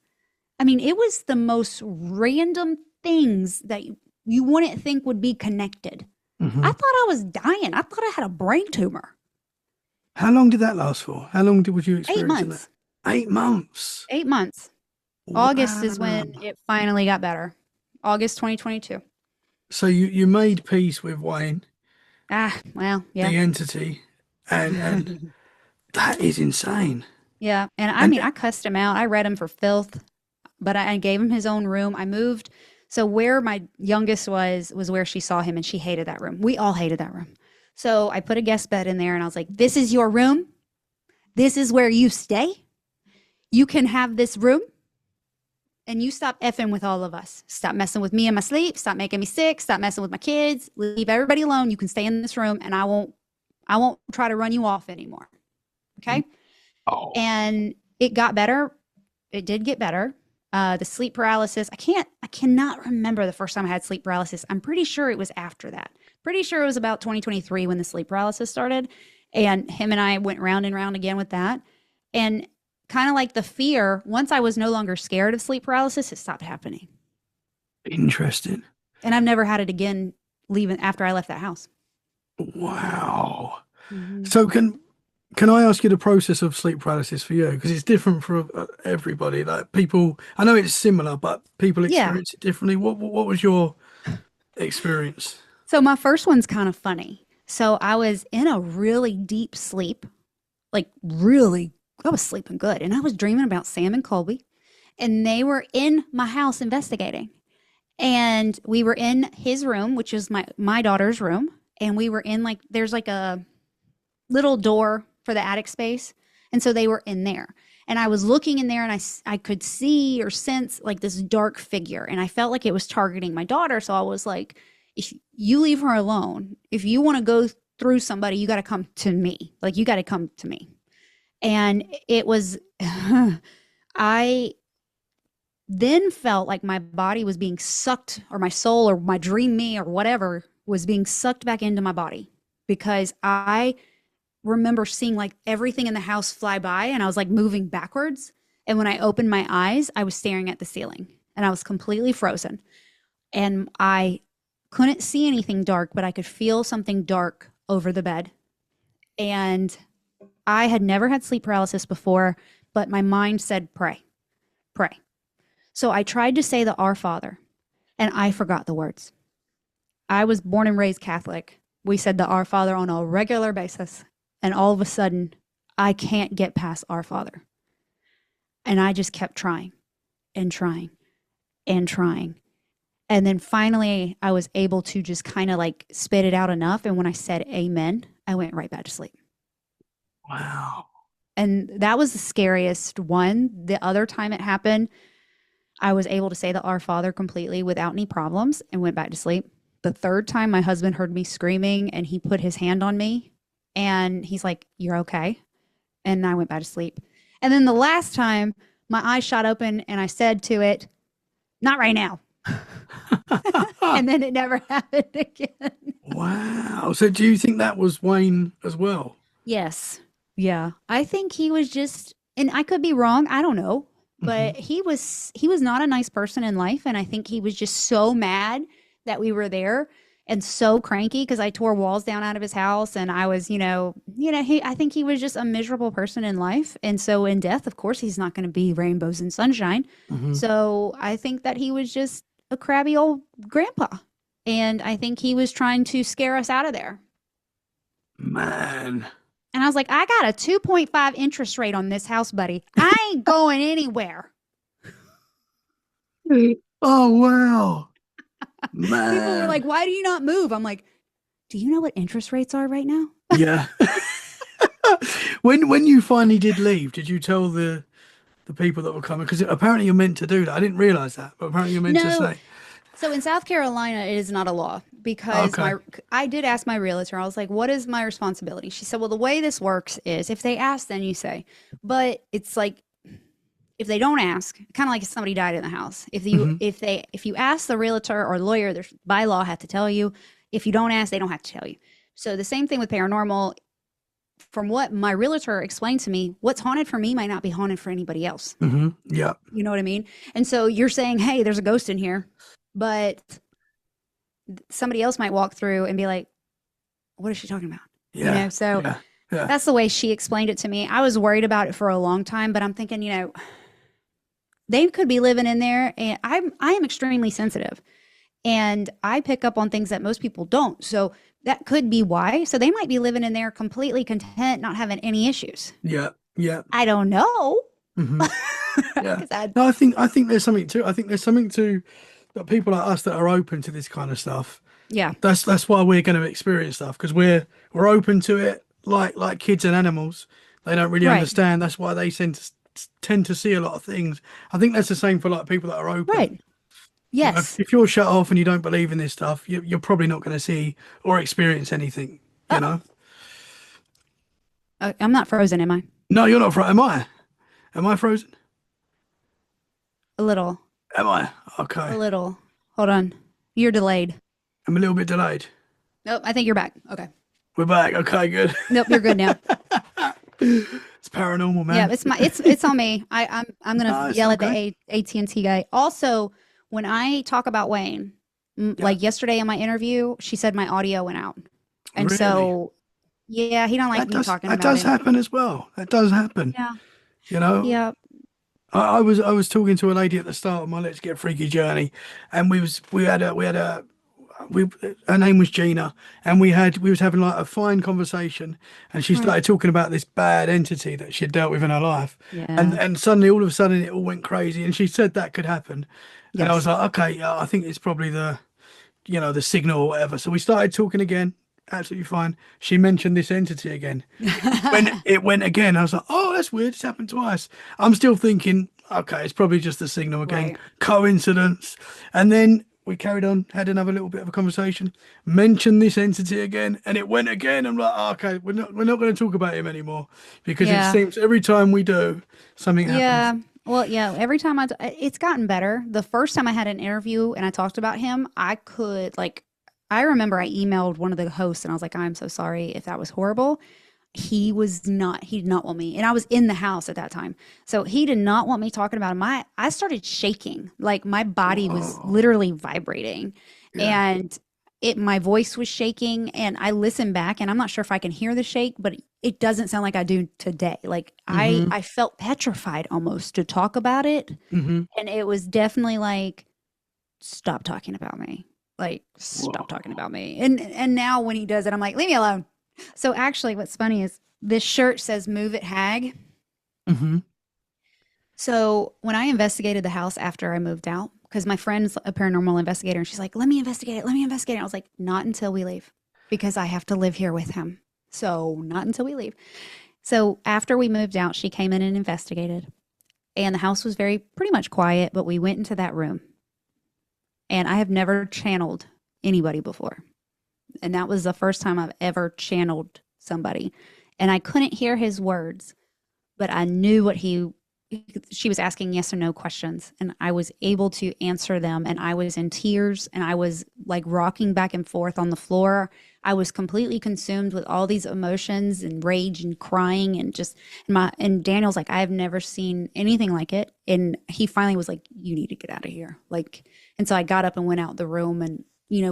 I mean, it was the most random things that you wouldn't think would be connected. Mhm. I thought I was dying. I thought I had a brain tumor. How long did that last for? How long would you 8 experience months. that? 8 months. 8 months. August is when Wow. it finally got better. August 2022. So you made peace with Wayne, Well, the yeah. entity, and that is insane. Yeah. And I And mean, I cussed him out. I read him for filth, but I gave him his own room. I moved. So where my youngest was where she saw him, and she hated that room. We all hated that room. So I put a guest bed in there and I was like, "This is your room. This is where you stay. You can have this room. And you stop effing with all of us. Stop messing with me in my sleep. Stop making me sick. Stop messing with my kids. Leave everybody alone. You can stay in this room, and I won't try to run you off anymore." Okay. Oh, And it got better. It did get better. The sleep paralysis. I cannot remember the first time I had sleep paralysis. I'm pretty sure it was after that. Pretty sure it was about 2023 when the sleep paralysis started. And him and I went round and round again with that. And kind of like the fear, once I was no longer scared of sleep paralysis, it stopped happening. Interesting. And I've never had it again leaving after I left that house. Wow. Mhm. So can I ask you the process of sleep paralysis for you? Because it's different for everybody. Like people, I know it's similar, but people Yeah. experience it differently. What was your experience? So my first one's kind of funny. So I was in a really deep sleep, like really, I was sleeping good. And I was dreaming about Sam and Colby. And they were in my house investigating. And we were in his room, which is my daughter's room. And we were in there's like a little door for the attic space. And so they were in there. And I was looking in there and I could see or sense like this dark figure. And I felt like it was targeting my daughter. So I was like, "If you leave her alone, if you want to go through somebody, you got to come to me. Like, you got to come to me." And it was, I then felt like my body was being sucked, or my soul or my dream me or whatever was being sucked back into my body, because I remember seeing like everything in the house fly by and I was like moving backwards. And when I opened my eyes, I was staring at the ceiling and I was completely frozen. And I couldn't see anything dark, but I could feel something dark over the bed. And I had never had sleep paralysis before, but my mind said, "Pray, pray." So I tried to say the Our Father, and I forgot the words. I was born and raised Catholic. We said the Our Father on a regular basis. And all of a sudden, I can't get past Our Father. And I just kept trying and trying and trying. And then finally, I was able to just kind of like spit it out enough. And when I said amen, I went right back to sleep. Wow. And that was the scariest one. The other time it happened, I was able to say the Our Father completely without any problems and went back to sleep. The third time, my husband heard me screaming and he put his hand on me and he's like, "You're okay." And I went back to sleep. And then the last time, my eyes shot open and I said to it, "Not right now." And then it never happened again. Wow. So do you think that was Wayne as well? Yes. Yeah. I think he was just, and I could be wrong, I don't know, but he was not a nice person in life, and I think he was just so mad that we were there and so cranky because I tore walls down out of his house, and I was, I think he was just a miserable person in life. And so in death, of course, he's not going to be rainbows and sunshine. So I think that he was just a crabby old grandpa. And I think he was trying to scare us out of there. Man. And I was like, I got a 2.5 interest rate on this house, buddy. I ain't going anywhere. Oh, wow. Man. People were like, why do you not move? I'm like, do you know what interest rates are right now? Yeah. When you finally did leave, did you tell the people that were coming? Because apparently you're meant to do that. I didn't realize that, but apparently you're meant to say. So in South Carolina, it is not a law because I did ask my realtor. I was like, what is my responsibility? She said, well, the way this works is if they ask, then you say. But it's like, if they don't ask, kind of like if somebody died in the house. If you ask the realtor or lawyer, there's by law have to tell you. If you don't ask, they don't have to tell you. So the same thing with paranormal. From what my realtor explained to me, what's haunted for me might not be haunted for anybody else. Yeah. You know what I mean? And so you're saying, hey, there's a ghost in here, but somebody else might walk through and be like, what is she talking about? Yeah. So yeah. that's the way she explained it to me. I was worried about it for a long time, but I'm thinking, they could be living in there, and I am extremely sensitive, and I pick up on things that most people don't. So that could be why. So they might be living in there completely content, not having any issues. Yeah. Yeah. I don't know. Yeah. No, I think there's something to. I think there's something to that people like us that are open to this kind of stuff. Yeah. That's why we're going to experience stuff, because we're open to it, like kids and animals. They don't really understand. That's why they tend to see a lot of things. I think that's the same for like people that are open. Right. Yes. If you're shut off and you don't believe in this stuff, you're probably not going to see or experience anything. You know. I'm not frozen, am I? No, you're not frozen. Am I? Am I frozen? A little. Am I? Okay. A little. Hold on. You're delayed. I'm a little bit delayed. Nope. I think you're back. Okay. We're back. Okay, good. Nope. You're good now. It's paranormal, man. Yeah, it's on me. I'm gonna yell at the AT&T guy. Also, when I talk about Wayne, like yesterday in my interview, she said my audio went out, and Really? so yeah, he don't like me talking about it. That does happen as well. That does happen. Yeah. You know. Yeah. I was talking to a lady at the start of my Let's Get Freaky journey, and her name was Gina, and we was having like a fine conversation, and she started talking about this bad entity that she had dealt with in her life. Yeah. And suddenly all of a sudden it all went crazy, and she said that could happen. And I was like, okay, I think it's probably the signal or whatever. So we started talking again. Absolutely fine. She mentioned this entity again. When it went again, I was like, oh, that's weird. It's happened twice. I'm still thinking, okay, it's probably just the signal again. Right. Coincidence. And then we carried on, had another little bit of a conversation, mentioned this entity again, and it went again. I'm like, oh, okay, we're not going to talk about him anymore, because it seems every time we do, something happens. Yeah. Well, yeah, every time it's gotten better. The first time I had an interview and I talked about him, I remember I emailed one of the hosts and I was like, I'm so sorry if that was horrible. He did not want me. And I was in the house at that time. So he did not want me talking about him. I started shaking. Like my body was literally vibrating. Yeah. And my voice was shaking, and I listened back, and I'm not sure if I can hear the shake, but it doesn't sound like I do today. Like I felt petrified almost to talk about it. And it was definitely like, stop talking about me. Like, stop talking about me. And now when he does it, I'm like, leave me alone. So actually what's funny is this shirt says "Move It, Hag." So when I investigated the house after I moved out, because my friend's a paranormal investigator, and she's like, let me investigate it. I was like, not until we leave, because I have to live here with him. So not until we leave. So after we moved out, she came in and investigated, and the house was pretty much quiet, but we went into that room, and I have never channeled anybody before. And that was the first time I've ever channeled somebody, and I couldn't hear his words, but I knew what he she was asking yes or no questions, and I was able to answer them, and I was in tears, and I was like rocking back and forth on the floor. I was completely consumed with all these emotions and rage and crying and just and Daniel's like, I've never seen anything like it. And he finally was like, you need to get out of here. Like, and so I got up and went out the room and,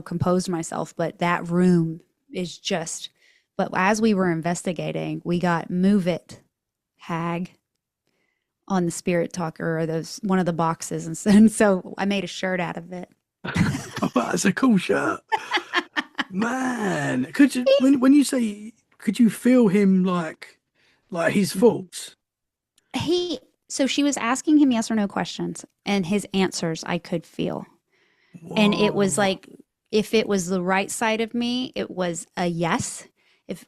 composed myself. But that room is just, but as we were investigating, we got Move It Hag on the Spirit Talker, or one of the boxes. And so I made a shirt out of it. Oh, that's a cool shirt. Man, could you, when you say, could you feel him like his thoughts? So she was asking him yes or no questions, and his answers I could feel. Whoa. And it was like, if it was the right side of me, it was a yes. If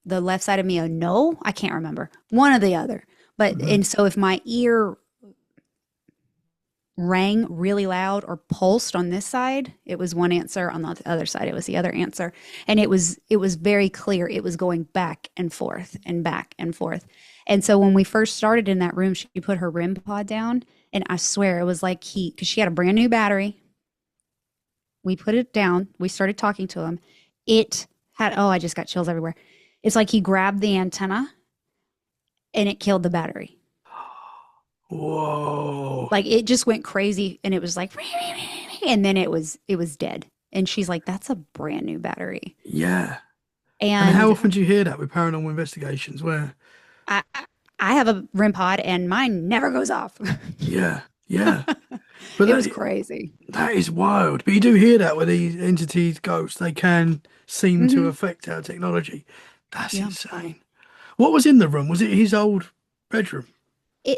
the left side of me, a no, I can't remember. One or the other. But, and so if my ear rang really loud or pulsed on this side, it was one answer. On the other side, it was the other answer. And it was very clear. It was going back and forth and back and forth. And so when we first started in that room, she put her REM pod down, and I swear it was like because she had a brand new battery. We put it down. We started talking to him. It had, I just got chills everywhere. It's like he grabbed the antenna and it killed the battery. Whoa. Like it just went crazy, and it was like, and then it was dead. And she's like, that's a brand new battery. Yeah. And how often do you hear that with paranormal investigations where I have a REM pod and mine never goes off. Yeah. But it was crazy. That is wild. But you do hear that with these entities, ghosts, they can seem to affect our technology. That's insane. What was in the room? Was it his old bedroom?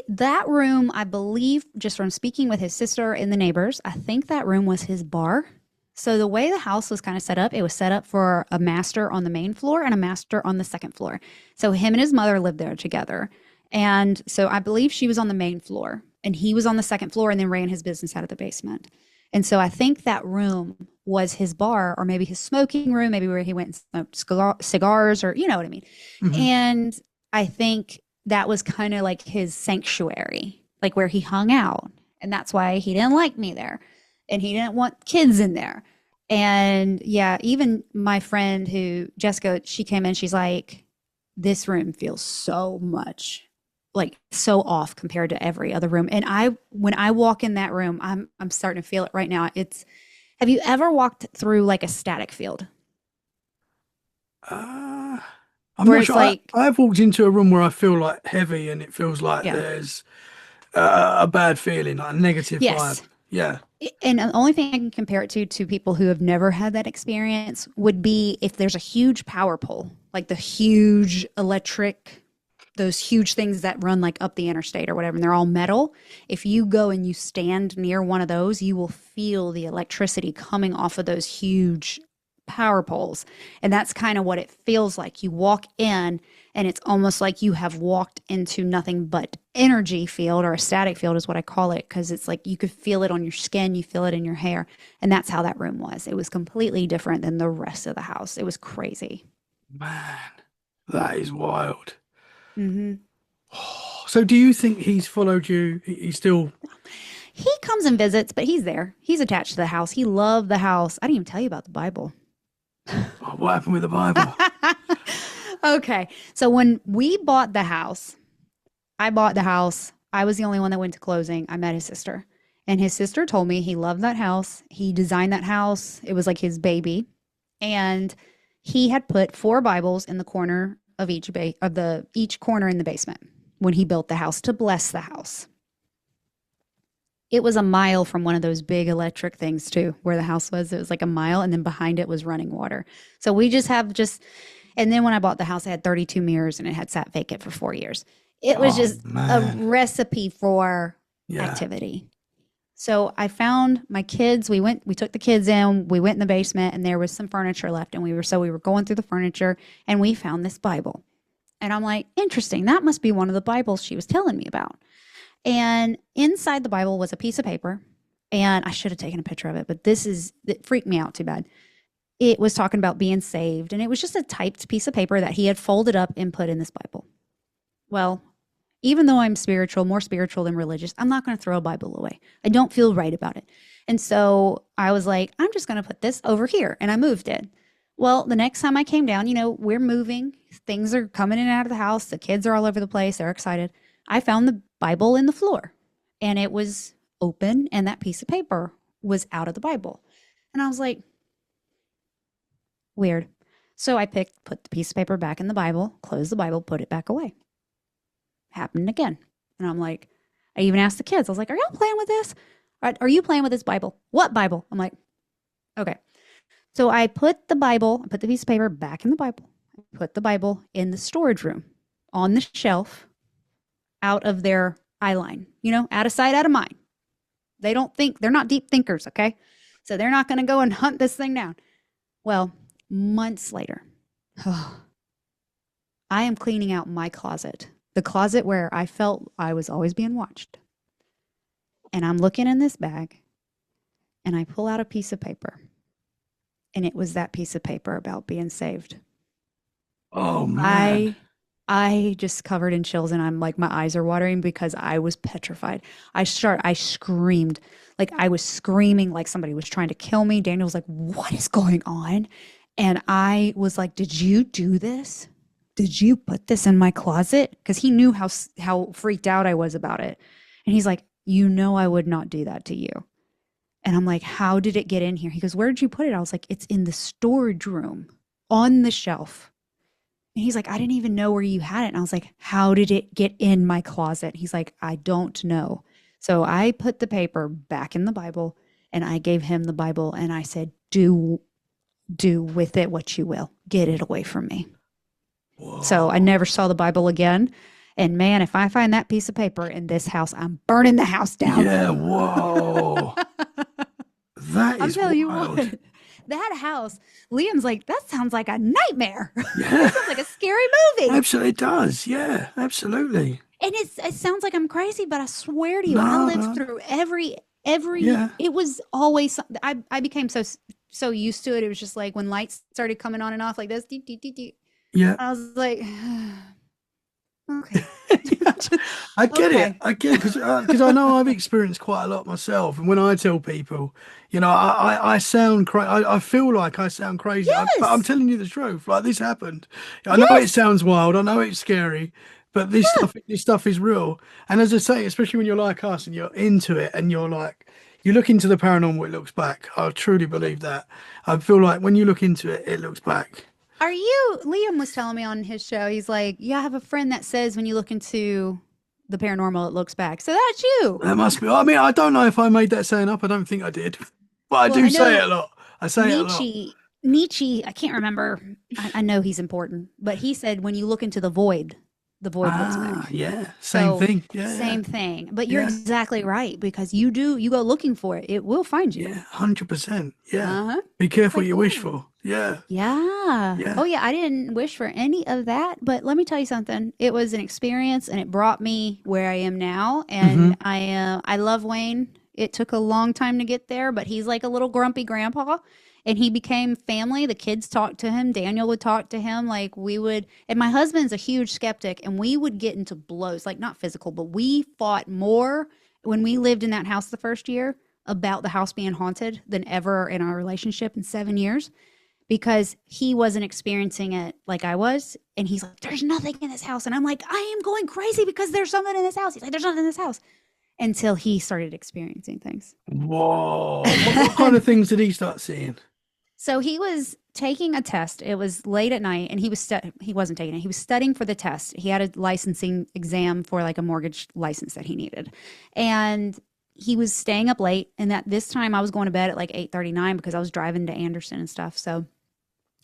That room, I believe, just from speaking with his sister and the neighbors, I think that room was his bar. So the way the house was kind of set up, it was set up for a master on the main floor and a master on the second floor. So him and his mother lived there together. And so I believe she was on the main floor and he was on the second floor and then ran his business out of the basement. And so I think that room was his bar, or maybe his smoking room, maybe where he went and smoked cigars, or you know what I mean. And I think that was kind of like his sanctuary, like where he hung out. And that's why he didn't like me there. And he didn't want kids in there. And yeah, even my friend Jessica, she came in, she's like, this room feels so much like so off compared to every other room. And when I walk in that room, I'm starting to feel it right now. Have you ever walked through like a static field? I'm not sure. I've walked into a room where I feel like heavy and it feels like there's a bad feeling, like a negative vibe. Yeah. And the only thing I can compare it to people who have never had that experience would be if there's a huge power pole, like the huge electric, those huge things that run like up the interstate or whatever, and they're all metal. If you go and you stand near one of those, you will feel the electricity coming off of those huge power poles. And that's kind of what it feels like. You walk in and it's almost like you have walked into nothing but energy field, or a static field is what I call it, because it's like you could feel it on your skin, you feel it in your hair. And that's how that room was. It was completely different than the rest of the house. It was crazy. Man, that is wild. Mm-hmm. So do you think he's followed you? He still... He comes and visits, but he's there. He's attached to the house. He loved the house. I didn't even tell you about the Bible. Oh, what happened with the Bible? Okay. So when we bought the house, I bought the house. I was the only one that went to closing. I met his sister. And his sister told me he loved that house. He designed that house. It was like his baby. And he had put 4 Bibles in the corner of each corner in the basement when he built the house to bless the house. It was a mile from one of those big electric things too, where the house was. It was like a mile, and then behind it was running water. So we and then when I bought the house, I had 32 mirrors and it had sat vacant for 4 years. It was a recipe for activity. So I found my kids, we took the kids in, we went in the basement, and there was some furniture left, and we were going through the furniture, and we found this Bible. And I'm like, interesting, that must be one of the Bibles she was telling me about. And inside the Bible was a piece of paper, and I should have taken a picture of it, but it freaked me out too bad. It was talking about being saved, and it was just a typed piece of paper that he had folded up and put in this Bible. Well, Even though I'm spiritual, more spiritual than religious, I'm not going to throw a Bible away. I don't feel right about it. And so I was like, I'm just going to put this over here. And I moved it. Well, the next time I came down, we're moving. Things are coming in and out of the house. The kids are all over the place. They're excited. I found the Bible in the floor and it was open and that piece of paper was out of the Bible. And I was like, weird. So I put the piece of paper back in the Bible, closed the Bible, put it back away. Happened again. And I'm like, I even asked the kids, I was like, are y'all playing with this? Are you playing with this Bible? What Bible? I'm like, okay. So I put the piece of paper back in the Bible. I put the Bible in the storage room on the shelf out of their eye line, out of sight, out of mind. They're not deep thinkers, okay? So they're not going to go and hunt this thing down. Well, months later, I am cleaning out my closet, the closet where I felt I was always being watched. And I'm looking in this bag and I pull out a piece of paper. And it was that piece of paper about being saved. Oh, man. I just covered in chills and I'm like, my eyes are watering because I was petrified. I screamed. Like I was screaming like somebody was trying to kill me. Daniel was like, what is going on? And I was like, did you do this? Did you put this in my closet? Because he knew how freaked out I was about it. And he's like, I would not do that to you. And I'm like, how did it get in here? He goes, where did you put it? I was like, it's in the storage room on the shelf. And he's like, I didn't even know where you had it. And I was like, how did it get in my closet? He's like, I don't know. So I put the paper back in the Bible and I gave him the Bible and I said, do with it what you will. Get it away from me. Whoa. So I never saw the Bible again. And man, if I find that piece of paper in this house, I'm burning the house down. Yeah, whoa. That is I'll tell you wild. what, that house, Liam's like, that sounds like a nightmare. Yeah. That sounds like a scary movie. Absolutely does. Yeah, absolutely. And it sounds like I'm crazy, but I swear to you, I lived through every, it was always, I became so used to it. It was just like when lights started coming on and off like this, yeah. I was like, okay. I get it because I know I've experienced quite a lot myself, and when I tell people, I sound crazy. I feel like I sound crazy, Yes. but I'm telling you the truth. Like this happened. I know it sounds wild. I know it's scary, but this stuff is real. And as I say, especially when you're like us and you're into it, and you're like, you look into the paranormal, it looks back. I truly believe that. I feel like when you look into it, it looks back. Liam was telling me on his show, he's like, yeah, I have a friend that says when you look into the paranormal, it looks back. So that's you. That must be. I mean, I don't know if I made that saying up. I don't think I did. But I do say it a lot. I say it a lot. Nietzsche, I can't remember. I know he's important. But he said when you look into the void looks back. Yeah, same thing. Yeah, same thing. But you're exactly right, because you go looking for it, it will find you. Yeah, 100%. Yeah. Be careful what you wish for. Yeah. Oh yeah, I didn't wish for any of that, but let me tell you something. It was an experience and it brought me where I am now, and I love Wayne. It took a long time to get there, but he's like a little grumpy grandpa. And he became family. The kids talked to him. Daniel would talk to him. Like we would, and my husband's a huge skeptic, and we would get into blows, like not physical, but we fought more when we lived in that house the first year about the house being haunted than ever in our relationship in 7 years, because he wasn't experiencing it like I was. And he's like, there's nothing in this house. And I'm like, I am going crazy because there's something in this house. He's like, there's nothing in this house. Until he started experiencing things. Whoa. What kind of things did he start seeing? So he was taking a test. It was late at night, and he wasn't taking it. He was studying for the test. He had a licensing exam for like a mortgage license that he needed. And he was staying up late. And at this time I was going to bed at like 8:39 because I was driving to Anderson and stuff. So,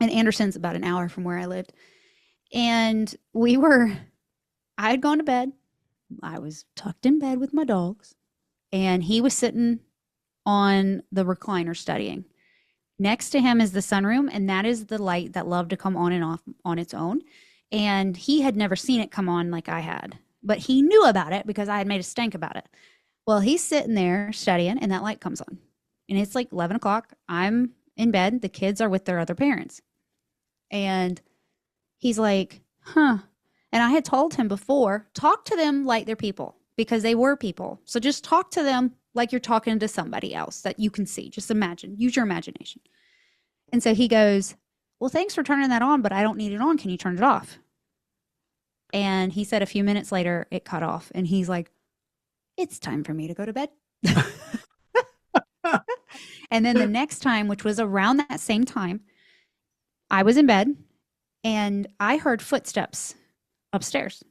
and Anderson's about an hour from where I lived. And I had gone to bed. I was tucked in bed with my dogs, and he was sitting on the recliner studying. Next to him is the sunroom, and that is the light that loved to come on and off on its own. And he had never seen it come on like I had, but he knew about it because I had made a stink about it. Well, he's sitting there studying, and that light comes on, and it's like 11 o'clock. I'm in bed. The kids are with their other parents, and he's like, huh. And I had told him before, talk to them like they're people, because they were people. So just talk to them like you're talking to somebody else that you can see. Just imagine, use your imagination. And so he goes, well, thanks for turning that on, but I don't need it on. Can you turn it off? And he said a few minutes later, it cut off. And he's like, it's time for me to go to bed. And then the next time, which was around that same time, I was in bed and I heard footsteps upstairs.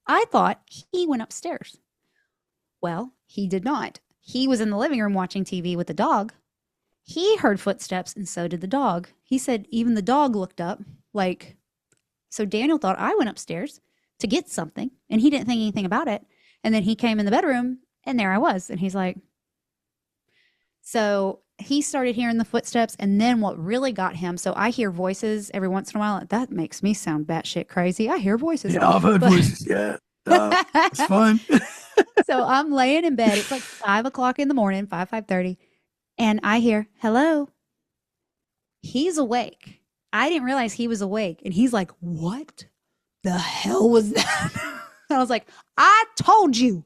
I thought he went upstairs. Well, he did not. He was in the living room watching TV with the dog. He heard footsteps and so did the dog. He said even the dog looked up like, so Daniel thought I went upstairs to get something and he didn't think anything about it. And then he came in the bedroom and there I was. And he's like, so he started hearing the footsteps. And then what really got him, so I hear voices every once in a while. That makes me sound batshit crazy. I hear voices. Yeah, I've heard voices. Yeah. It's fine. So I'm laying in bed. It's like 5 o'clock in the morning, 5:30. And I hear, hello. He's awake. I didn't realize he was awake. And he's like, what the hell was that? I was like, I told you.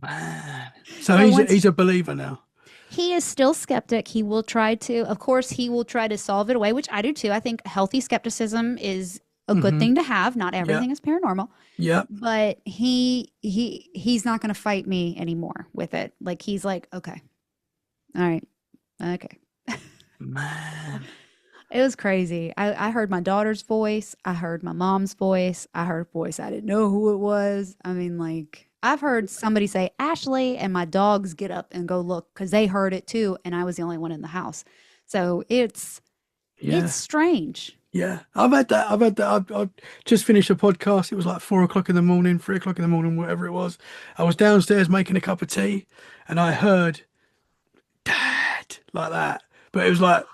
Man. So he's a believer now. He is still skeptic. He will try to, of course, he will try to solve it away, which I do too. I think healthy skepticism is a good thing to have. Not everything is paranormal. Yeah. But he's not going to fight me anymore with it. Like he's like, okay. All right. Okay. Man. It was crazy. I heard my daughter's voice. I heard my mom's voice. I heard a voice. I didn't know who it was. I mean, like, I've heard somebody say Ashley, and my dogs get up and go look because they heard it too, and I was the only one in the house. So it's strange. Yeah, I've had that. I've just finished a podcast. It was like 4 o'clock in the morning, 3 o'clock in the morning, whatever it was. I was downstairs making a cup of tea, and I heard Dad like that. But it was like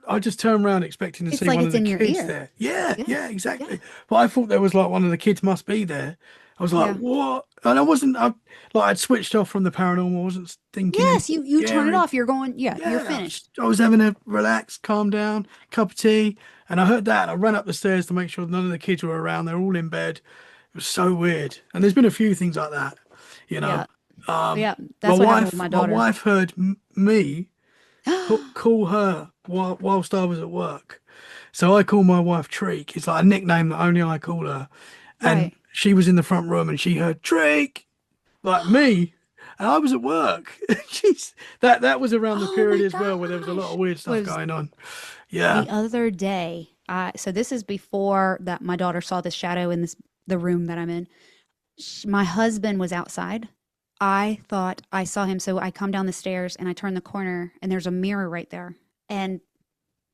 I just turned around expecting to It's see like one it's of the in your kids ear. there. Yeah, exactly. Yeah. But I thought there was like one of the kids must be there. I was like, what? And I wasn't. I'd switched off from the paranormal. I wasn't thinking. Yes, you turn it off. You're going. Yeah, you're finished. I was having a relax, calm down cup of tea, and I heard that. And I ran up the stairs to make sure none of the kids were around. They're all in bed. It was so weird. And there's been a few things like that, you know. Yeah, that's what happened with my daughter. My wife heard me call her whilst I was at work. So I call my wife Treek. It's like a nickname that only I call her. And she was in the front room and she heard Treek, like me. And I was at work. That was around the period as well where there was a lot of weird stuff going on. Yeah. The other day, so this is before that my daughter saw this shadow in the room that I'm in. My husband was outside. I thought I saw him. So I come down the stairs and I turn the corner and there's a mirror right there. And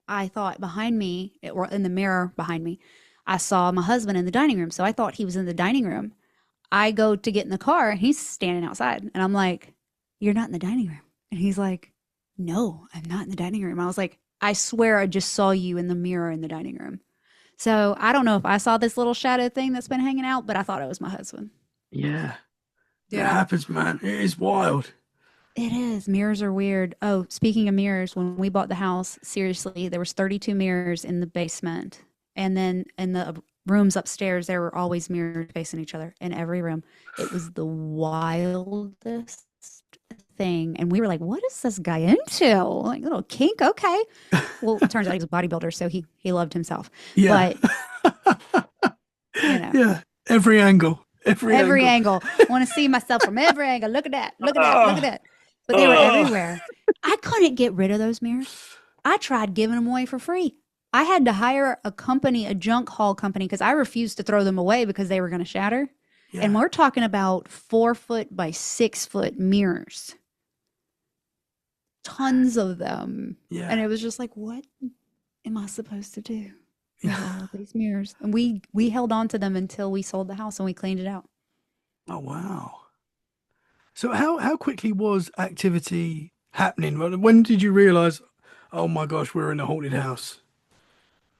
I thought behind me, or in the mirror behind me, I saw my husband in the dining room. So I thought he was in the dining room. I go to get in the car and he's standing outside. And I'm like, you're not in the dining room. And he's like, no, I'm not in the dining room. I was like, I swear I just saw you in the mirror in the dining room. So I don't know if I saw this little shadow thing that's been hanging out, but I thought it was my husband. Yeah. It happens, man. It is wild. It is. Mirrors are weird. Oh, speaking of mirrors, when we bought the house, seriously, there was 32 mirrors in the basement. And then in the rooms upstairs, there were always mirrors facing each other in every room. It was the wildest thing. And we were like, what is this guy into? Like, little kink? Okay. Well, it turns out he's a bodybuilder, so he loved himself. Yeah. But, you know. Yeah. Every angle. Every angle. Want to see myself from every angle. Look at that. Look at that. Look at that. But they were everywhere. I couldn't get rid of those mirrors. I tried giving them away for free. I had to hire a company, a junk haul company, because I refused to throw them away because they were going to shatter. Yeah. And we're talking about 4 foot by 6 foot mirrors. Tons of them. Yeah. And it was just like, what am I supposed to do with all of these mirrors? And we held on to them until we sold the house and we cleaned it out. Oh, wow. So how quickly was activity happening? When did you realize, oh my gosh, we're in a haunted house?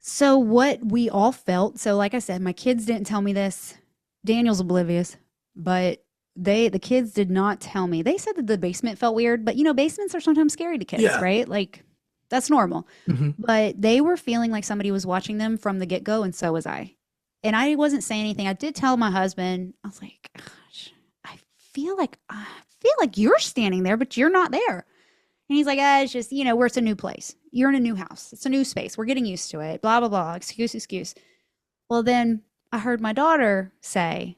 So what we all felt, so like I said, my kids didn't tell me this. Daniel's oblivious, but the kids did not tell me. They said that the basement felt weird, but you know, basements are sometimes scary to kids, right? Like That's normal. Mhm. But they were feeling like somebody was watching them from the get-go, and so was I. And I wasn't saying anything. I did tell my husband, I was like, gosh, I feel like you're standing there, but you're not there. And he's like, it's just, it's a new place. You're in a new house. It's a new space. We're getting used to it. Blah, blah, blah. Excuse. Well, then I heard my daughter say,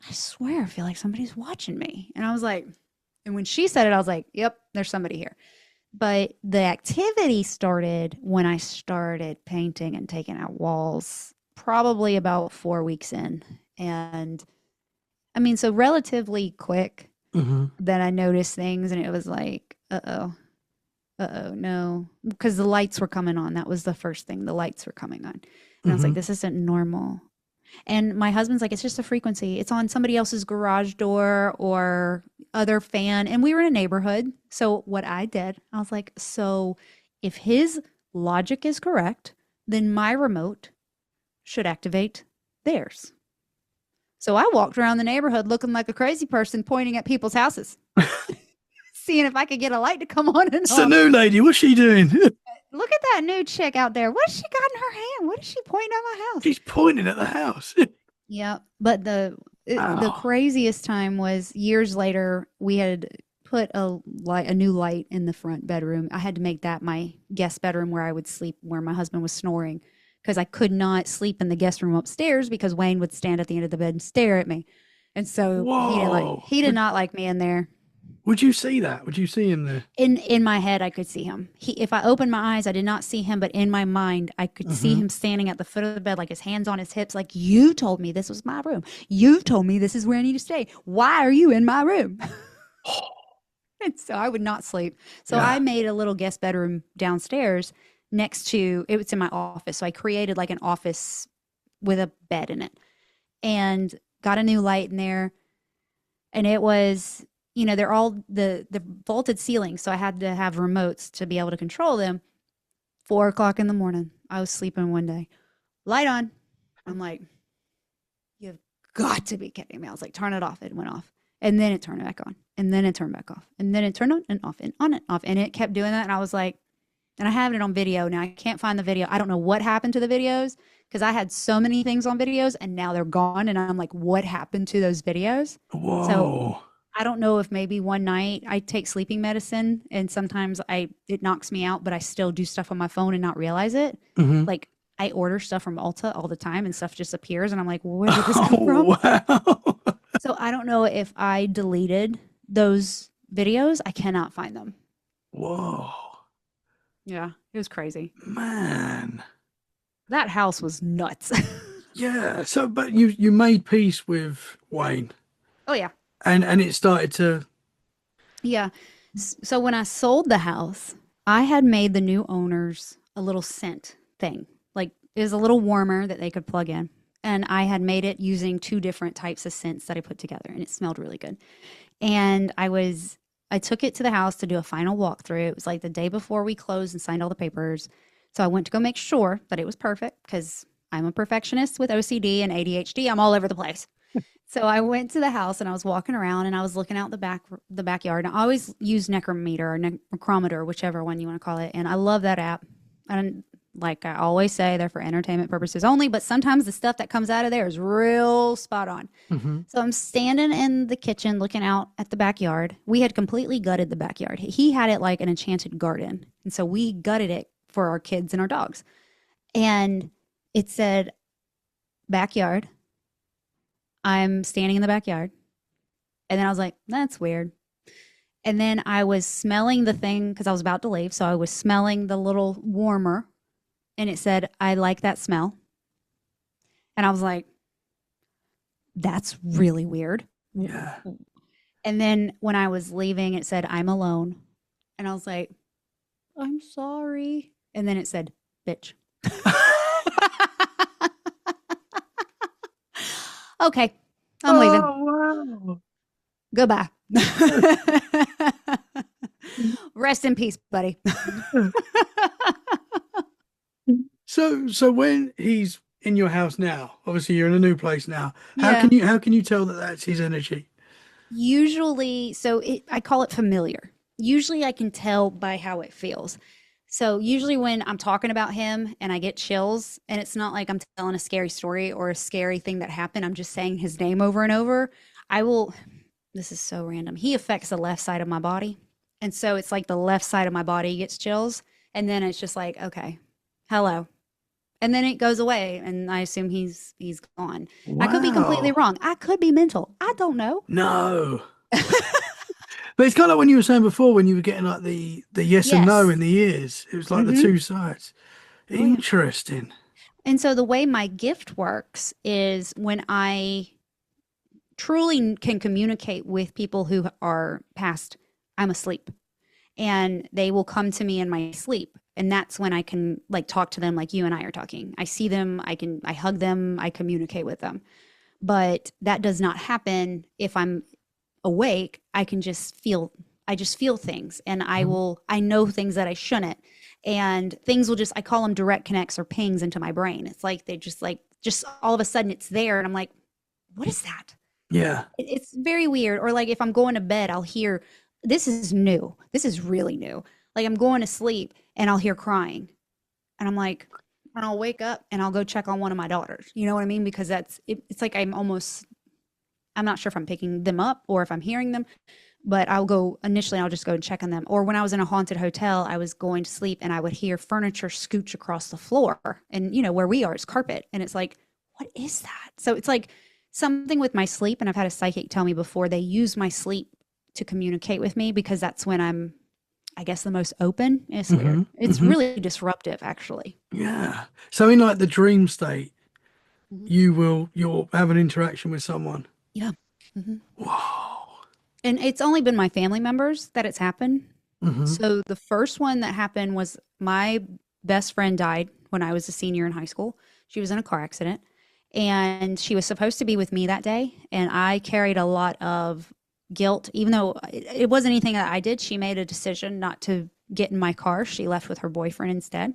I swear I feel like somebody's watching me. And I was like, and when she said it, I was like, yep, there's somebody here. But the activity started when I started painting and taking out walls, probably about 4 weeks in. And I mean, so relatively quick. Then I noticed things, and it was like, uh-oh, no. Because the lights were coming on. That was the first thing. The lights were coming on. And I was like, this isn't normal. And my husband's like, it's just a frequency. It's on somebody else's garage door or other fan. And we were in a neighborhood. So what I did, I was like, so if his logic is correct, then my remote should activate theirs. So I walked around the neighborhood looking like a crazy person, pointing at people's houses, seeing if I could get a light to come on and It's off. the new lady. What's she doing? Look at that new chick out there. What has she got in her hand? What is she pointing at my house? She's pointing at the house. Yeah, but the Wow. craziest time was years later. We had put a new light in the front bedroom. I had to make that my guest bedroom where I would sleep, where my husband was snoring, because I could not sleep in the guest room upstairs because Wayne would stand at the end of the bed and stare at me, and so Whoa. he did not like me in there. Would you see that? Would you see him there? In my head, I could see him. If I opened my eyes, I did not see him, but in my mind, I could see him standing at the foot of the bed, like his hands on his hips, like, you told me this was my room. You told me this is where I need to stay. Why are you in my room? And so I would not sleep. So Yeah. I made a little guest bedroom downstairs next to, it was in my office. So I created like an office with a bed in it and got a new light in there. And it was, they're all the vaulted ceilings. So I had to have remotes to be able to control them. 4:00 in the morning, I was sleeping one day, light on. I'm like, you've got to be kidding me. I was like, turn it off. It went off. And then it turned back on. And then it turned back off. And then it turned on and off and on and off. And it kept doing that. And I was like, and I have it on video. Now I can't find the video. I don't know what happened to the videos because I had so many things on videos and now they're gone. And I'm like, what happened to those videos? Whoa. So I don't know if maybe one night I take sleeping medicine and sometimes it knocks me out, but I still do stuff on my phone and not realize it. Like I order stuff from Ulta all the time and stuff just appears and I'm like, where did this come from? Wow. So I don't know if I deleted those videos. I cannot find them. Whoa. Yeah, it was crazy. Man. That house was nuts. Yeah. So, but you made peace with Wayne, Oh yeah. and it started to. Yeah. So when I sold the house, I had made the new owners a little scent thing. Like it was a little warmer that they could plug in. And I had made it using 2 different types of scents that I put together and it smelled really good. And I took it to the house to do a final walkthrough. It was like the day before we closed and signed all the papers. So I went to go make sure that it was perfect because I'm a perfectionist with OCD and ADHD. I'm all over the place. So I went to the house and I was walking around and I was looking out the backyard. And I always use Necrometer or Necrometer, whichever one you want to call it. And I love that app. And like I always say, they're for entertainment purposes only, but sometimes the stuff that comes out of there is real spot on. So I'm standing in the kitchen looking out at the backyard. We had completely gutted the backyard. He had it like an enchanted garden. And so we gutted it for our kids and our dogs. And it said, backyard. I'm standing in the backyard. And then I was like, that's weird. And then I was smelling the thing because I was about to leave. So I was smelling the little warmer. And it said, I like that smell. And I was like, that's really weird. Yeah. And then when I was leaving, it said, I'm alone. And I was like, I'm sorry. And then it said, bitch. Okay, I'm leaving. Wow. Goodbye. Rest in peace, buddy. So when he's in your house now, obviously you're in a new place now. Yeah. How can you tell that that's his energy? Usually, I call it familiar. Usually I can tell by how it feels. So usually when I'm talking about him and I get chills, and it's not like I'm telling a scary story or a scary thing that happened, I'm just saying his name over and over. I will, this is so random. He affects the left side of my body. And so it's like the left side of my body gets chills. And then it's just like, okay, hello. And then it goes away. And I assume he's gone. I could be completely Wow. wrong. I could be mental. I don't know. No. But it's kind of like when you were saying before, when you were getting like the yes and no Yes. in the ears. It was like the Mm-hmm. two sides. Oh, yeah. Interesting. And so the way my gift works is when I truly can communicate with people who are past, I'm asleep. And they will come to me in my sleep. And that's when I can like talk to them like you and I are talking. I see them, I hug them, I communicate with them. But that does not happen if I'm awake. I just feel things, and I know things that I shouldn't. And things will just, I call them direct connects or pings into my brain. It's like they just all of a sudden it's there, and I'm like, what is that? Yeah. It's very weird. Or like if I'm going to bed, I'll hear, this is new. This is really new. Like I'm going to sleep and I'll hear crying, and I'm like, and I'll wake up and I'll go check on one of my daughters. You know what I mean? Because it's like I'm not sure if I'm picking them up or if I'm hearing them, but I'll just go and check on them. Or when I was in a haunted hotel, I was going to sleep and I would hear furniture scooch across the floor, and where we are, it's carpet. And it's like, what is that? So it's like something with my sleep. And I've had a psychic tell me before, they use my sleep to communicate with me because that's when I'm, I guess, the most open. It's weird. It's really disruptive, actually. Yeah. So in like the dream state, Mhm. you'll have an interaction with someone. Yeah. hmm Wow. And it's only been my family members that it's happened. Mm-hmm. So the first one that happened was my best friend died when I was a senior in high school. She was in a car accident, and she was supposed to be with me that day. And I carried a lot of guilt, even though it wasn't anything that I did. She made a decision not to get in my car. She left with her boyfriend instead.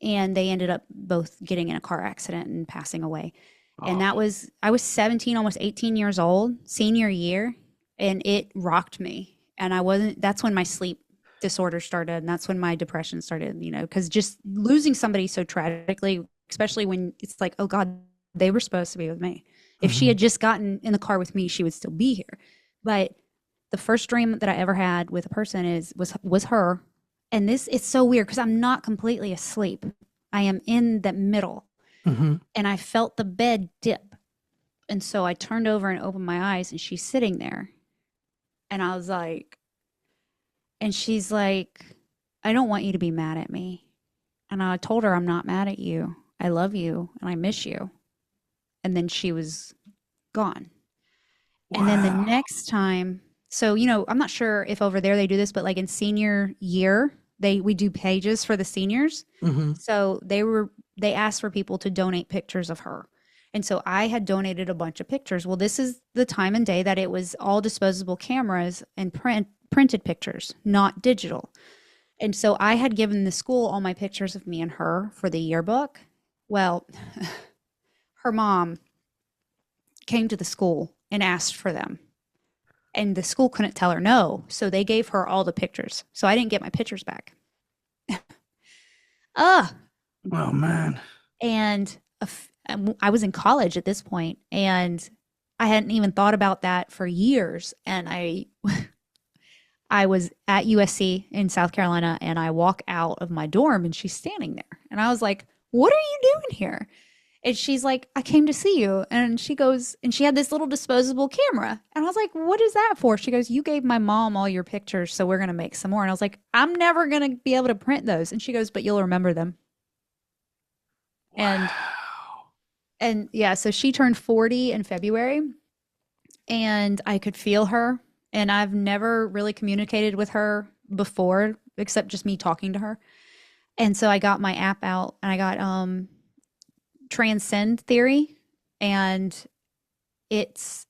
And they ended up both getting in a car accident and passing away. And I was 17, almost 18 years old, senior year, and it rocked me. And that's when my sleep disorder started. And that's when my depression started, because just losing somebody so tragically, especially when it's like, oh God, they were supposed to be with me. If she had just gotten in the car with me, she would still be here. But the first dream that I ever had with a person was her. And it's so weird because I'm not completely asleep. I am in the middle. And I felt the bed dip. And so I turned over and opened my eyes, and she's sitting there. And I was like, and she's like, I don't want you to be mad at me. And I told her, I'm not mad at you. I love you and I miss you. And then she was gone. Wow. And then the next time, so, I'm not sure if over there they do this, but like in senior year, we do pages for the seniors. So they asked for people to donate pictures of her. And so I had donated a bunch of pictures. Well, this is the time and day that it was all disposable cameras and printed pictures, not digital. And so I had given the school all my pictures of me and her for the yearbook. Well, her mom came to the school and asked for them. And the school couldn't tell her no. So they gave her all the pictures. So I didn't get my pictures back. Oh, man. And I was in college at this point, and I hadn't even thought about that for years. And I was at USC in South Carolina, and I walk out of my dorm, and she's standing there. And I was like, what are you doing here? And she's like, I came to see you. And she goes, and she had this little disposable camera. And I was like, what is that for? She goes, you gave my mom all your pictures, so we're going to make some more. And I was like, I'm never going to be able to print those. And she goes, but you'll remember them. Wow. And yeah, so she turned 40 in February, and I could feel her. And I've never really communicated with her before, except just me talking to her. And so I got my app out, and I got Transcend Theory, and it's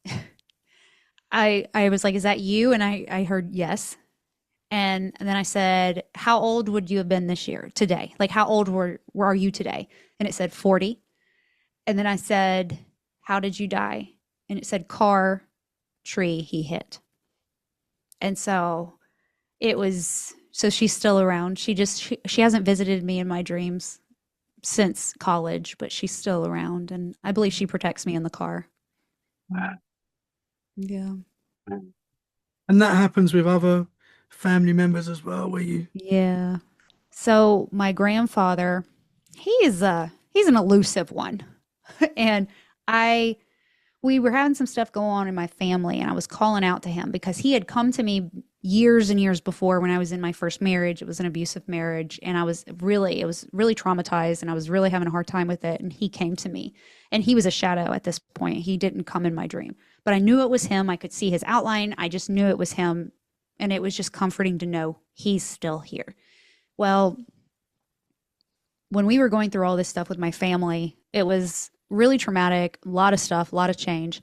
I was like, is that you? And I heard yes. And then I said, how old would you have been this year today? Like, how old are you today? And it said 40. And then I said, how did you die? And it said tree he hit. And so it was So she's still around. She hasn't visited me in my dreams since college, but she's still around, and I believe she protects me in the car. Wow. Yeah. And that happens with other family members as well, where you. Yeah. So my grandfather, he's an elusive one. And we were having some stuff go on in my family, and I was calling out to him because he had come to me years and years before when I was in my first marriage. It was an abusive marriage, and it was really traumatized, and I was really having a hard time with it. And he came to me, and he was a shadow at this point. He didn't come in my dream, but I knew it was him. I could see his outline. I just knew it was him. And it was just comforting to know he's still here. Well, when we were going through all this stuff with my family, it was really traumatic, a lot of stuff, a lot of change.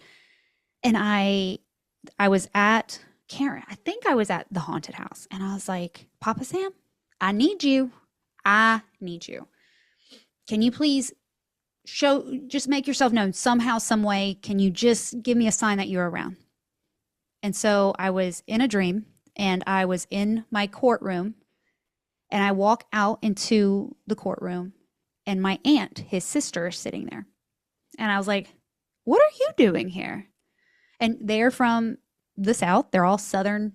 And I was at Karen, I think I was at the haunted house, and I was like, Papa Sam, I need you. I need you. Can you please just make yourself known somehow, some way? Can you just give me a sign that you're around? And so I was in a dream, and I was in my courtroom, and I walk out into the courtroom, and my aunt, his sister, is sitting there. And I was like, what are you doing here? And they're from the South. They're all Southern,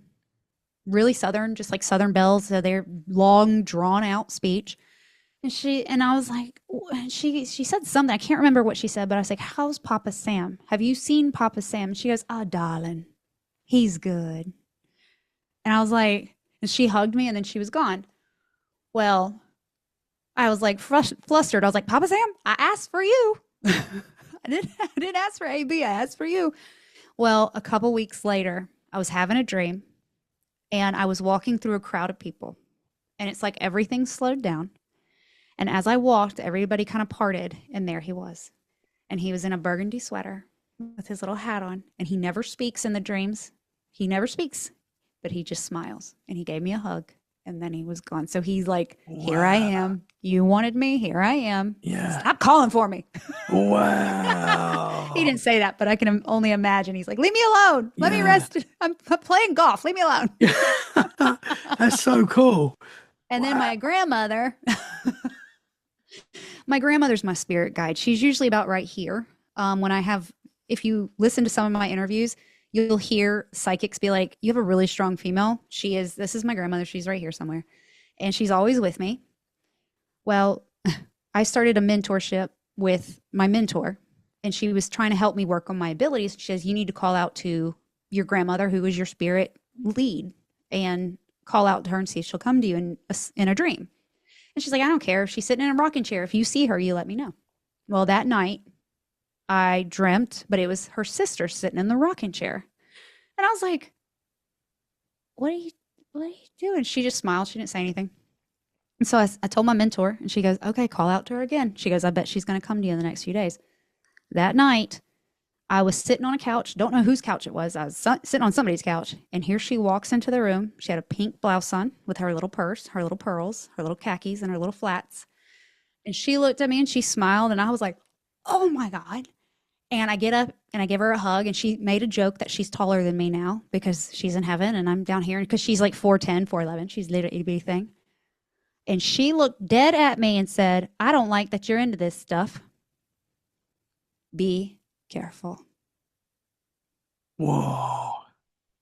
really Southern, just like Southern belles. So they're long, drawn out speech. And I was like, she said something. I can't remember what she said, but I was like, how's Papa Sam? Have you seen Papa Sam? And she goes, oh, darling, he's good. And I was like, and she hugged me, and then she was gone. Well, I was like flustered. I was like, Papa Sam, I asked for you. I didn't ask for AB. I asked for you. Well, a couple weeks later, I was having a dream, and I was walking through a crowd of people, and it's like everything slowed down. And as I walked, everybody kind of parted, and there he was. And he was in a burgundy sweater with his little hat on, and he never speaks in the dreams. He never speaks, but he just smiles, and he gave me a hug, and then he was gone. So he's like, here I am. You wanted me. Here I am. Yeah. Stop calling for me. Wow. He didn't say that, but I can only imagine. He's like, leave me alone. Let me rest. I'm playing golf. Leave me alone. That's so cool. And then my grandmother, my grandmother's my spirit guide. She's usually about right here. If you listen to some of my interviews, you'll hear psychics be like, you have a really strong female. This is my grandmother. She's right here somewhere. And she's always with me. Well, I started a mentorship with my mentor, and she was trying to help me work on my abilities. She says, you need to call out to your grandmother, who is your spirit lead, and call out to her and see if she'll come to you in a dream. And she's like, I don't care if she's sitting in a rocking chair. If you see her, you let me know. Well, that night I dreamt, but it was her sister sitting in the rocking chair. And I was like, what are you doing? She just smiled. She didn't say anything. And so I told my mentor, and she goes, okay, call out to her again. She goes, I bet she's going to come to you in the next few days. That night, I was sitting on a couch. Don't know whose couch it was. I was sitting on somebody's couch. And here she walks into the room. She had a pink blouse on with her little purse, her little pearls, her little khakis, and her little flats. And she looked at me, and she smiled. And I was like, oh, my God. And I get up, and I give her a hug. And she made a joke that she's taller than me now because she's in heaven, and I'm down here. Because she's like 4'10", 4'11". She's little itty bitty thing. And she looked dead at me and said, I don't like that you're into this stuff. Be careful. Whoa.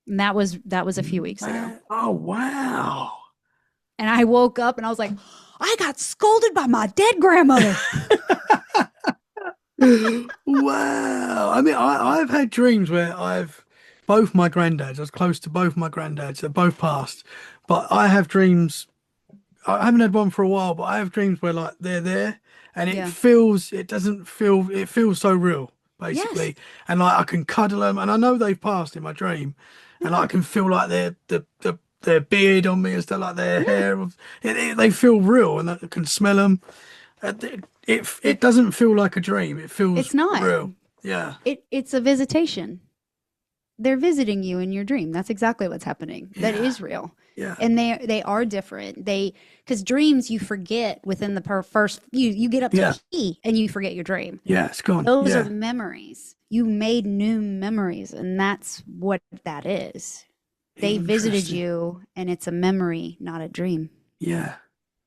And that was a few weeks ago. Oh, wow. And I woke up and I was like, I got scolded by my dead grandmother. Wow. I mean, I've had dreams where both my granddads, I was close to both my granddads, they're both passed. But I have dreams, I haven't had one for a while, but I have dreams where like they're there, and it feels so real, basically. Yes. And like I can cuddle them, and I know they've passed in my dream, and I can feel like their beard on me and stuff, like their hair. They feel real, and I can smell them. It doesn't feel like a dream. It feels It's not real. Yeah. It's a visitation. They're visiting you in your dream. That's exactly what's happening. That is real. Yeah. And they are different. Because dreams you forget within the first you get up to E and you forget your dream. Yeah, it's gone. Those are memories. You made new memories, and that's what that is. They visited Interesting. you, and it's a memory, not a dream. Yeah.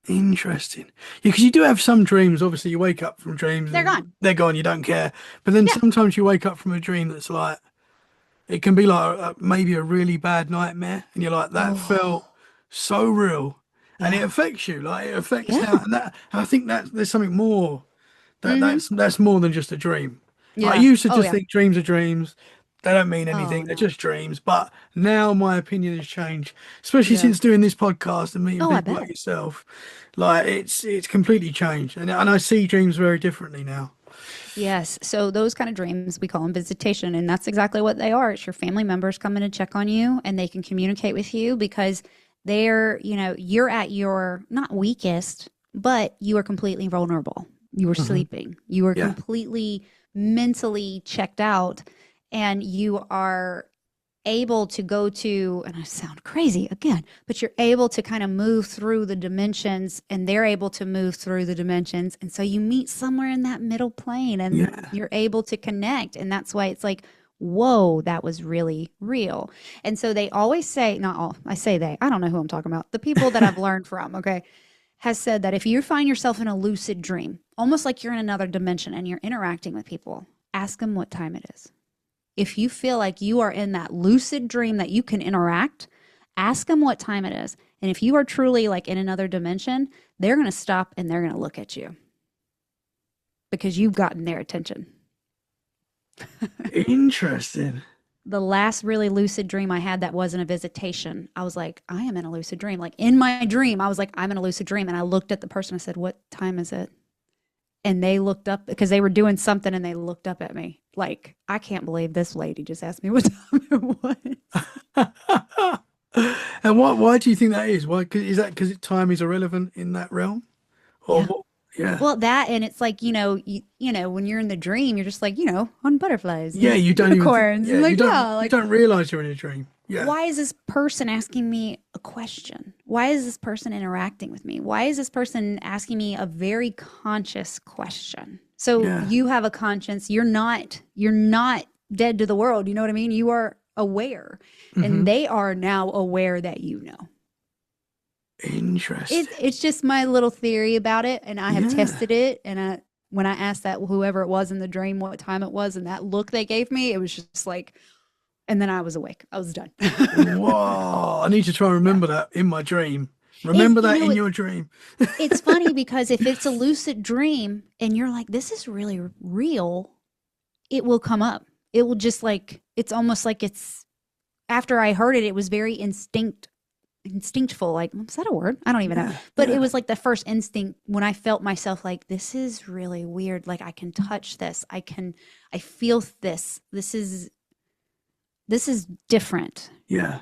Interesting. Yeah, because you do have some dreams. Obviously, you wake up from dreams They're and gone. they're gone. You don't care. But then Yeah. sometimes you wake up from a dream that's like, it can be like maybe a really bad nightmare, and you're like, that felt Oh, so real, and it yeah. affects you. Like it affects Yeah. how, and that I think that there's something more that Mm-hmm. that's more than just a dream. I Yeah. used to Oh, just yeah. think dreams are dreams. They don't mean Oh, anything. They're no. just dreams. But now my opinion has changed, especially Yeah. since doing this podcast and meeting Oh, I people like bet. yourself. Like it's completely changed, and I see dreams very differently now. Yes. So those kind of dreams, we call them visitation. And that's exactly what they are. It's your family members coming to check on you, and they can communicate with you because they're, you're at your not weakest, but you are completely vulnerable. You were Mhm. sleeping. You were Yeah. completely mentally checked out, and you are able to go to, and I sound crazy again, but you're able to kind of move through the dimensions, and they're able to move through the dimensions. And so you meet somewhere in that middle plane, and Yeah. you're able to connect. And that's why it's like, whoa, that was really real. And so they always say, not all, I say they, I don't know who I'm talking about. The people that I've learned from, okay, has said that if you find yourself in a lucid dream, almost like you're in another dimension and you're interacting with people, ask them what time it is. If you feel like you are in that lucid dream that you can interact, ask them what time it is. And if you are truly like in another dimension, they're going to stop and they're going to look at you because you've gotten their attention. Interesting. The last really lucid dream I had that wasn't a visitation, I was like, I am in a lucid dream. Like in my dream, I was like, I'm in a lucid dream. And I looked at the person, I said, what time is it? And they looked up because they were doing something, and they looked up at me like, I can't believe this lady just asked me what time it was. And why do you think that is? Why is that because time is irrelevant in that realm? Or Yeah. what? Yeah. Well, that, and it's like, when you're in the dream, you're just like, on butterflies, Yeah, and you don't even unicorns, and like, you don't yeah, you like, don't realize you're in a dream. Yeah. why is this person asking me a question? Why is this person interacting with me? Why is this person asking me a very conscious question? So Yeah. you have a conscience. You're not dead to the world. You know what I mean? You are aware, Mhm. and they are now aware that you know. Interesting. It's just my little theory about it, and I have Yeah. tested it. And when I asked that whoever it was in the dream what time it was, and that look they gave me, it was just like, and then I was awake. I was done. Whoa. I need to try and remember that in my dream. Remember that in your dream. It's funny because if it's a lucid dream and you're like, this is really real, it will come up. It will just like, it's almost like it's, after I heard it, it was very instinctful. Like, is that a word? I don't even know. But it was like the first instinct when I felt myself like, this is really weird. Like, I can touch this. I feel this. This is different. Yeah.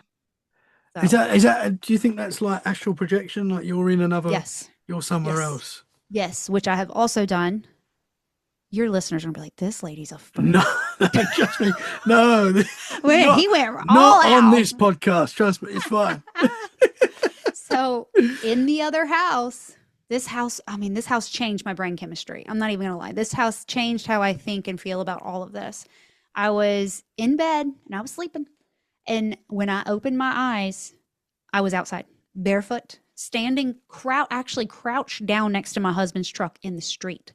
So, Is that do you think that's like astral projection? Like you're in another, yes. you're somewhere Yes. else? Yes, which I have also done. Your listeners are gonna be like, this lady's a freak. No, trust me. No. Wait, not- he went all Not on out. this podcast. Trust me, it's fine. So in the other house, this house changed my brain chemistry. I'm not even gonna lie. This house changed how I think and feel about all of this. I was in bed and I was sleeping. And when I opened my eyes, I was outside, barefoot, standing, actually crouched down next to my husband's truck in the street.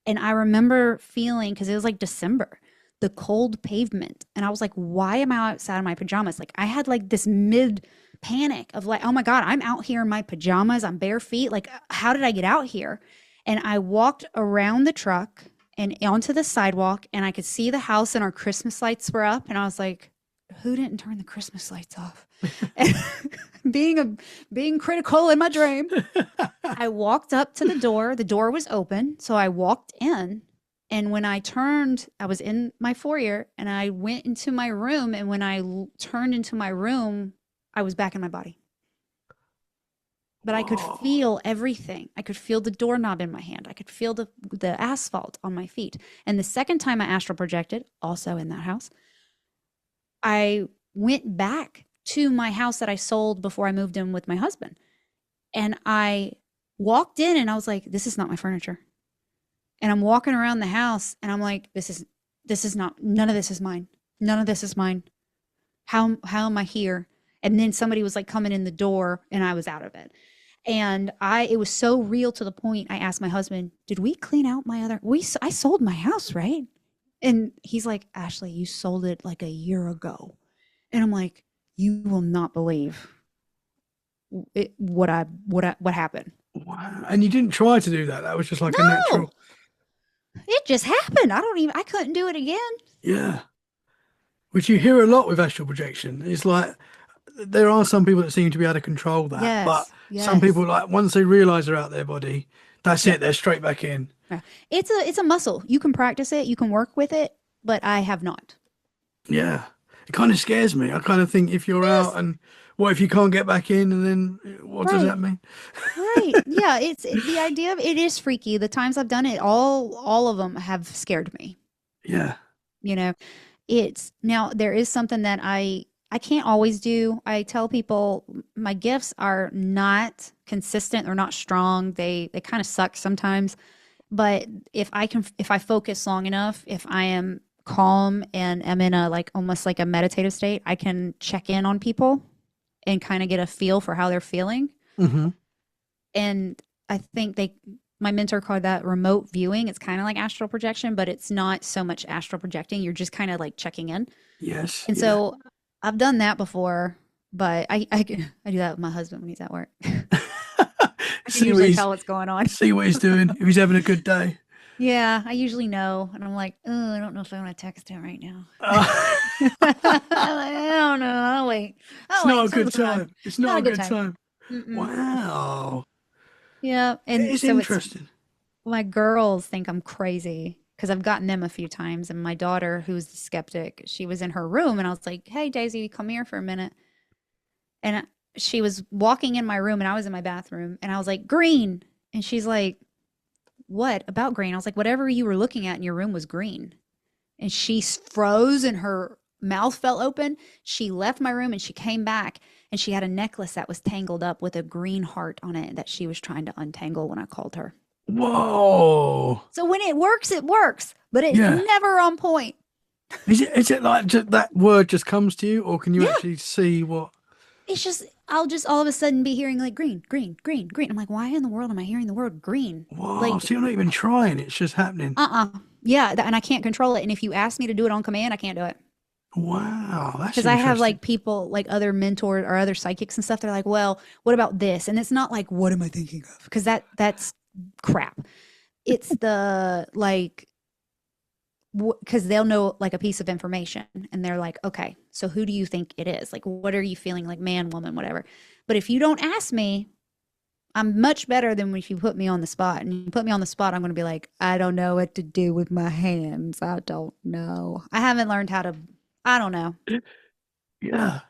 And I remember feeling, because it was like December, the cold pavement. And I was like, why am I outside in my pajamas? Like I had like this mid panic of like, oh my God, I'm out here in my pajamas. I'm bare feet. Like, how did I get out here? And I walked around the truck and onto the sidewalk, and I could see the house, and our Christmas lights were up. And I was like, who didn't turn the Christmas lights off? being critical in my dream, I walked up to the door. The door was open. So I walked in, and when I turned, I was in my foyer, and I went into my room. And when I turned into my room, I was back in my body. But I could feel everything. I could feel the doorknob in my hand. I could feel the asphalt on my feet. And the second time I astral projected, also in that house, I went back to my house that I sold before I moved in with my husband. And I walked in, and I was like, this is not my furniture. And I'm walking around the house, and I'm like, this is not, none of this is mine. None of this is mine. How am I here? And then somebody was like coming in the door and I was out of it. And it was so real to the point I asked my husband, did we clean out I sold my house, right? And he's like, Ashley, you sold it like a year ago. And I'm like, you will not believe what happened. Wow. And you didn't try to do that. That was just like a No. natural. It just happened. I couldn't do it again. Yeah. Which you hear a lot with astral projection. It's like there are some people that seem to be able to control that. Yes, But yes. some people, like, once they realize they're out their body, that's it. They're straight back in. Yeah. It's a muscle. You can practice it, you can work with it, but I have not. Yeah. It kind of scares me. I kind of think if you're out and what if you can't get back in, and then what does that mean? Right. Yeah, it's the idea of it is freaky. The times I've done it, all of them have scared me. Yeah. You know, it's now there is something that I can't always do. I tell people my gifts are not consistent. They're not strong. They kind of suck sometimes. But if I focus long enough, if I am calm and am in a like almost like a meditative state, I can check in on people and kind of get a feel for how they're feeling. Mm-hmm. And I think my mentor called that remote viewing. It's kind of like astral projection, but it's not so much astral projecting. You're just kind of like checking in. Yes. And so I've done that before, but I do that with my husband when he's at work. I can usually tell what's going on. See what he's doing, if he's having a good day. Yeah, I usually know. And I'm like, oh, I don't know if I want to text him right now. I don't know. I'll wait. It's not a good time. It's not a good time. Mm-mm. Wow. Yeah. And It's so interesting. my girls think I'm crazy because I've gotten them a few times. And my daughter, who's the skeptic, she was in her room and I was like, hey, Daisy, come here for a minute. And she was walking in my room and I was in my bathroom and I was like, green. And she's like, what about green? I was like, whatever you were looking at in your room was green. And she froze and her mouth fell open. She left my room and she came back and she had a necklace that was tangled up with a green heart on it that she was trying to untangle when I called her. Whoa. So when it works, but it's never on point. Is it like that word just comes to you, or can you actually see what? It's just, I'll just all of a sudden be hearing like green, green, green, green. I'm like, why in the world am I hearing the word green? Whoa, Like, so you're not even trying, it's just happening. Yeah, and I can't control it. And if you ask me to do it on command, I can't do it. Wow, that's because I have interesting. like people, like other mentors or other psychics and stuff. They're like, well, what about this? And it's not like, what am I thinking of? Because that's crap. It's the like, because they'll know like a piece of information and they're like, okay, so who do you think it is? Like, what are you feeling, like man, woman, whatever. But if you don't ask me, I'm much better than if you put me on the spot. And you put me on the spot, I'm going to be like, I don't know what to do with my hands. I don't know. I haven't learned how to, I don't know. Yeah.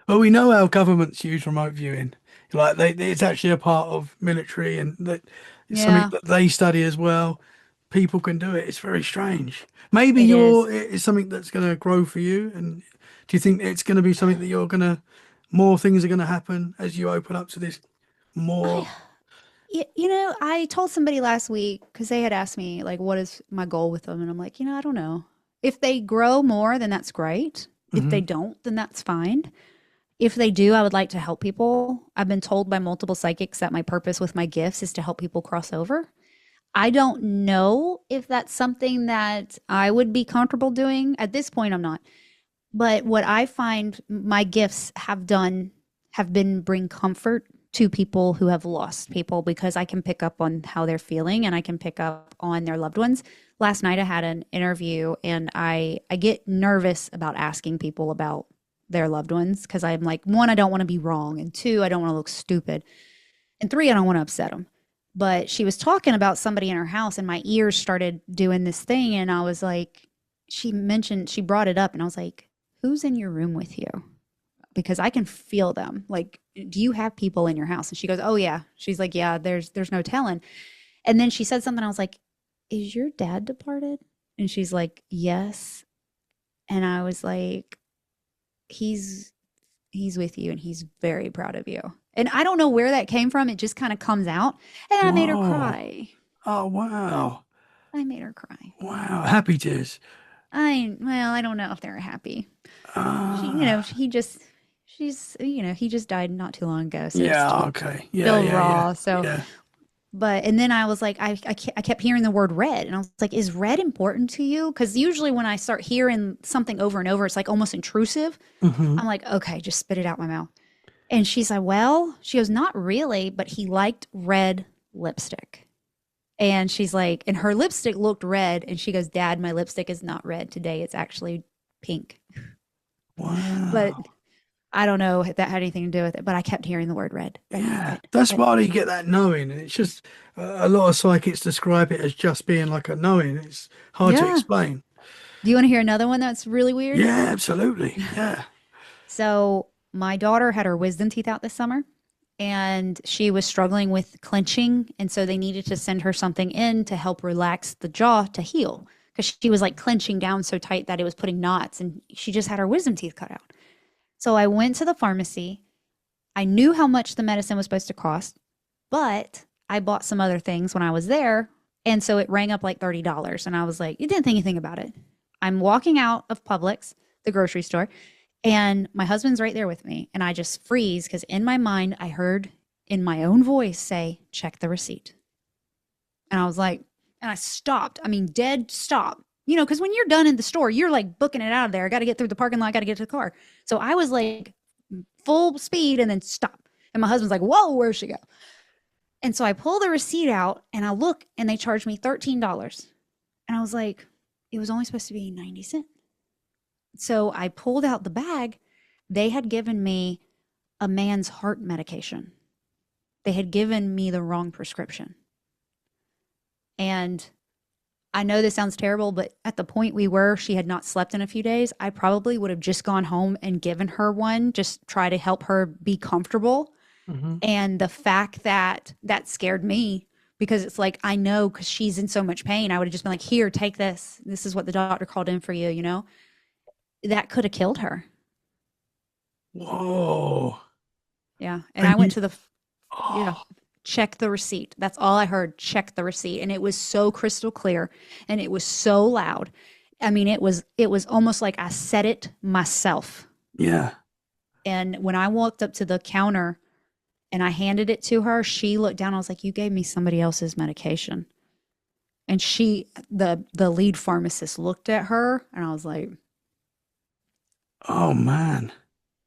Well, we know how governments use remote viewing. Like it's actually a part of military, and that it's something that they study as well. People can do it. It's very strange. Maybe it's something that's going to grow for you. And do you think it's going to be something that more things are going to happen as you open up to this more? You know, I told somebody last week, because they had asked me, like, what is my goal with them? And I'm like, I don't know. If they grow more, then that's great. If they don't, then that's fine. If they do, I would like to help people. I've been told by multiple psychics that my purpose with my gifts is to help people cross over. I don't know if that's something that I would be comfortable doing. At this point, I'm not. But what I find my gifts have been bring comfort to people who have lost people, because I can pick up on how they're feeling and I can pick up on their loved ones. Last night I had an interview and I get nervous about asking people about their loved ones because I'm like, 1, I don't want to be wrong, and 2, I don't want to look stupid, and 3, I don't want to upset them. But she was talking about somebody in her house and my ears started doing this thing. And I was like, she brought it up and I was like, who's in your room with you? Because I can feel them. Like, do you have people in your house? And she goes, oh yeah. She's like, yeah, there's no telling. And then she said something. I was like, is your dad departed? And she's like, yes. And I was like, he's with you and he's very proud of you. And I don't know where that came from. It just kind of comes out. And I made her cry. Oh, wow. I made her cry. Wow. Happy tears. I don't know if they're happy. she's, he just died not too long ago. So it's Yeah. still, Okay. Yeah. still Yeah. raw. Yeah. So, Yeah. but, and then I was like, I kept hearing the word red. And I was like, is red important to you? Because usually when I start hearing something over and over, it's like almost intrusive. Hmm. I'm like, okay, just spit it out my mouth. And she's like, well, she goes, not really, but he liked red lipstick. And she's like, and her lipstick looked red. And she goes, Dad, my lipstick is not red today. It's actually pink. Wow. But I don't know if that had anything to do with it, but I kept hearing the word red. Yeah, that's red. why you get that knowing. And it's just a lot of psychics describe it as just being like a knowing. It's hard to Yeah. explain. Do you want to hear another one that's really weird? Yeah, absolutely. Yeah. So my daughter had her wisdom teeth out this summer and she was struggling with clenching. And so they needed to send her something in to help relax the jaw to heal because she was like clenching down so tight that it was putting knots and she just had her wisdom teeth cut out. So I went to the pharmacy. I knew how much the medicine was supposed to cost, but I bought some other things when I was there. And so it rang up like $30. And I was like, you didn't think anything about it. I'm walking out of Publix, the grocery store, and my husband's right there with me. And I just freeze because in my mind, I heard in my own voice say, check the receipt. And I was like, and I stopped. I mean, dead stop. Because when you're done in the store, you're like booking it out of there. I got to get through the parking lot. I got to get to the car. So I was like full speed and then stop. And my husband's like, whoa, where'd she go? And so I pull the receipt out and I look and they charged me $13. And I was like, it was only supposed to be 90 cents. So I pulled out the bag. They had given me a man's heart medication. They had given me the wrong prescription. And I know this sounds terrible, but at the point we were, she had not slept in a few days. I probably would have just gone home and given her one, just try to help her be comfortable. Hmm. And the fact that scared me because it's like, I know because she's in so much pain, I would have just been like, here, take this. This is what the doctor called in for you, That could have killed her. Whoa. Yeah. And I went to the, check the receipt. That's all I heard. Check the receipt. And it was so crystal clear and it was so loud. I mean, it was almost like I said it myself. Yeah. And when I walked up to the counter and I handed it to her, she looked down. I was like, you gave me somebody else's medication. And the lead pharmacist looked at her and I was like, Oh man.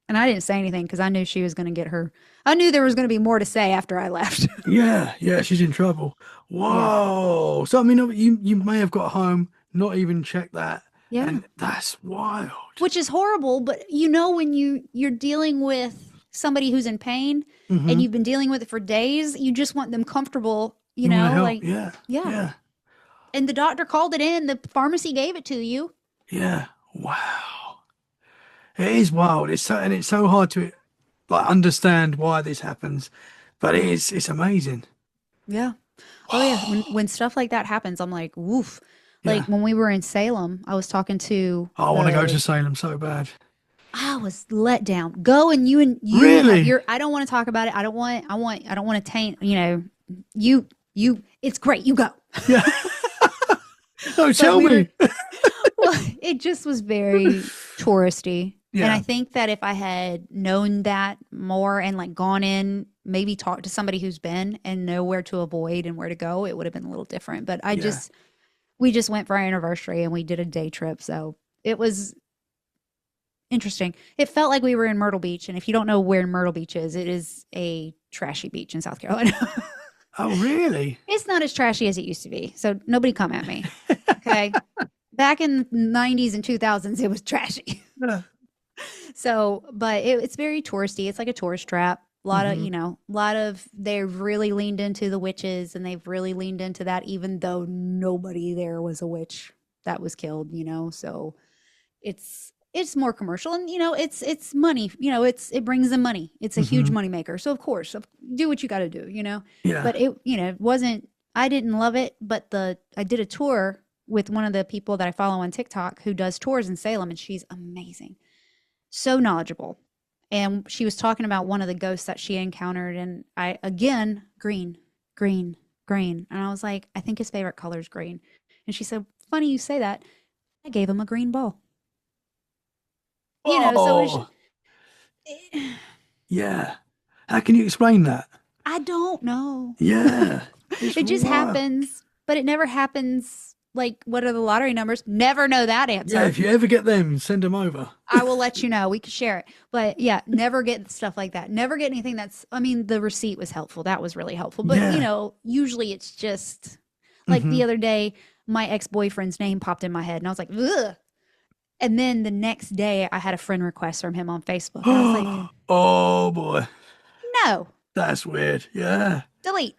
and I didn't say anything because I knew she was going to get her. I knew there was going to be more to say after I left. Yeah. Yeah. She's in trouble. Whoa. So I mean, you may have got home, not even checked that. Yeah. And that's wild. Which is horrible. But when you're dealing with somebody who's in pain Mhm. and you've been dealing with it for days, you just want them comfortable, You wanna help. like, Yeah. yeah. Yeah. And the doctor called it in. The pharmacy gave it to you. Yeah. Wow. It is wild. It's so hard to like understand why this happens, but it's amazing. Yeah. Oh yeah. When stuff like that happens, I'm like, woof. Like Yeah. when we were in Salem, I was talking to. I want to go to Salem so bad. I was let down. Go and you Really? I don't want to talk about it. I don't want to taint, you it's great. You go. Yeah. No, tell me. Well, it just was very touristy. And Yeah. I think that if I had known that more and like gone in, maybe talked to somebody who's been and know where to avoid and where to go, it would have been a little different. But we just went for our anniversary and we did a day trip. So it was interesting. It felt like we were in Myrtle Beach. And if you don't know where Myrtle Beach is, it is a trashy beach in South Carolina. Oh, really? It's not as trashy as it used to be. So nobody come at me. Okay. Back in the 90s and 2000s, it was trashy. Yeah. So, but it's very touristy. It's like a tourist trap. A lot Mhm. they've really leaned into the witches and they've really leaned into that, even though nobody there was a witch that was killed, so it's more commercial and, it's money, it brings them money. It's a huge money maker. So of course, do what you got to do, Yeah. but it wasn't, I didn't love it, but I did a tour with one of the people that I follow on TikTok who does tours in Salem and she's amazing. So knowledgeable. And she was talking about one of the ghosts that she encountered. And green. And I was like, I think his favorite color is green. And she said, funny you say that. I gave him a green ball. So Oh. Yeah. How can you explain that? I don't know. Yeah. It's It just wild. happens, but it never happens. Like, what are the lottery numbers? Never know that Yeah, answer. if you ever get them, send them over. I will let you know. We can share it. But yeah, never get stuff like that. Never get anything that's, I mean, the receipt was helpful. That was really helpful. But, you Yeah. know, usually it's just like the Mhm. other day, my ex boyfriend's name popped in my head and I was like, ugh. And then the next day, I had a friend request from him on Facebook. And I was like, Oh boy. no, That's weird. Yeah. delete.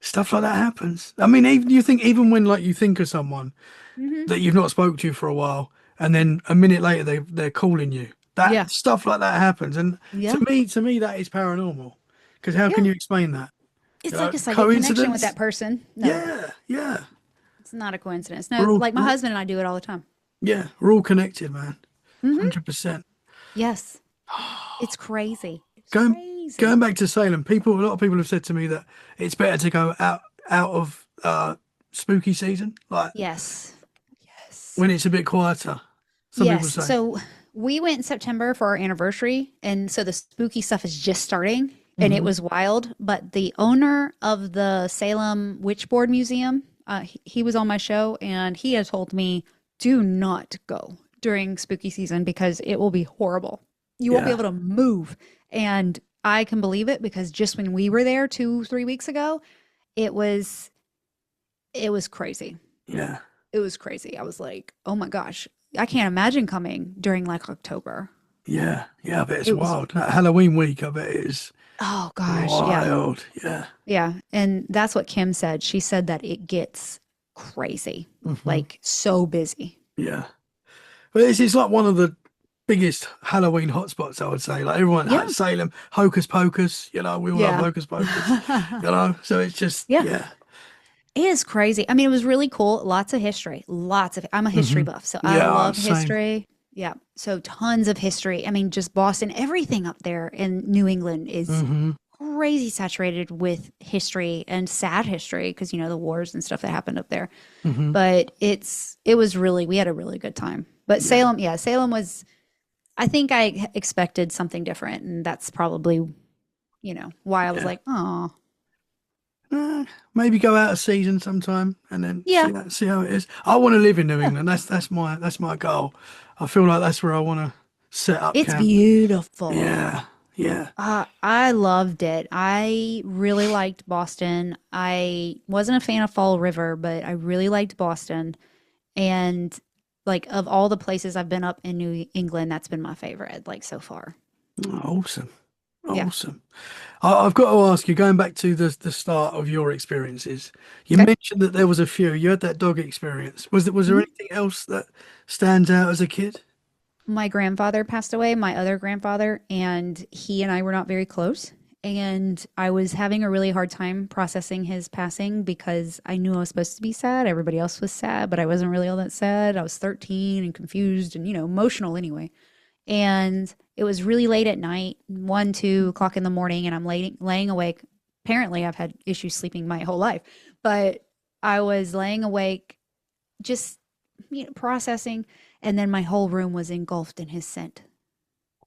Stuff like that happens. I mean, even you think even when like you think of someone Hmm. that you've not spoke to for a while, and then a minute later they're calling you. Yeah. That stuff like that happens, and Yeah. to me that is paranormal. Because how can Yeah. you explain that? It's like a psychic connection with Coincidence? that person. No, Yeah, yeah. it's not a coincidence. We're No, all like my husband and I do it all the time. yeah, we're all connected, man. Hmm. 100%. Yes. It's crazy. It's Going crazy. going back to Salem, a lot of people have said to me that it's better to go out of spooky season, like Yes. Yes. when it's a bit quieter. Some people Yes. say. So we went in September for our anniversary. And so the spooky stuff is just starting and it Mhm. was wild. But the owner of the Salem Witchboard Museum, he was on my show and he has told me do not go during spooky season because it will be horrible. You won't be Yeah. able to move. And I can believe it because just when we were there 2, 3 weeks ago, it was crazy. Yeah. It was crazy. I was like, oh my gosh, I can't imagine coming during like October. Yeah. Yeah. I bet it's It was, wild. That Halloween week, I bet it is oh gosh, yeah, wild. Yeah. yeah. And that's what Kim said. She said that it gets crazy, Mhm. like so busy. Yeah. But it's like one of the biggest Halloween hotspots, I would say. Like everyone, Yeah, Salem, Hocus Pocus, we all love yeah. Hocus Pocus, So it's just, Yeah, yeah. it is crazy. I mean, it was really cool. Lots of history, lots of, I'm a history Hmm. buff, so I Yeah, love same. history. Yeah. So tons of history. I mean, just Boston, everything up there in New England is Hmm. crazy saturated with history and sad history because you know the wars and stuff that happened up there. Hmm. But it was really we had a really good time. But Yeah. Salem, yeah, Salem was I think I expected something different and that's probably, why I was Yeah. like, "Oh, Maybe go out of season sometime and then yeah, see how it is. I want to live in New England. That's my goal. I feel like that's where I want to set up it's camp. beautiful." Yeah. Yeah. I loved it. I really liked Boston. I wasn't a fan of Fall River, but I really liked Boston. And like of all the places I've been up in New England, that's been my favorite, like so far. Oh, awesome. Yeah. Awesome. I've got to ask you, going back to the start of your experiences, you Okay. mentioned that there was a few. You had that dog experience. Was there Mhm. anything else that stands out as a kid? My grandfather passed away, my other grandfather, and he and I were not very close. And I was having a really hard time processing his passing because I knew I was supposed to be sad. Everybody else was sad, but I wasn't really all that sad. I was 13 and confused and, emotional anyway. And it was really late at night, 1, 2 o'clock in the morning, and I'm laying awake. Apparently, I've had issues sleeping my whole life, but I was laying awake, just processing, and then my whole room was engulfed in his scent,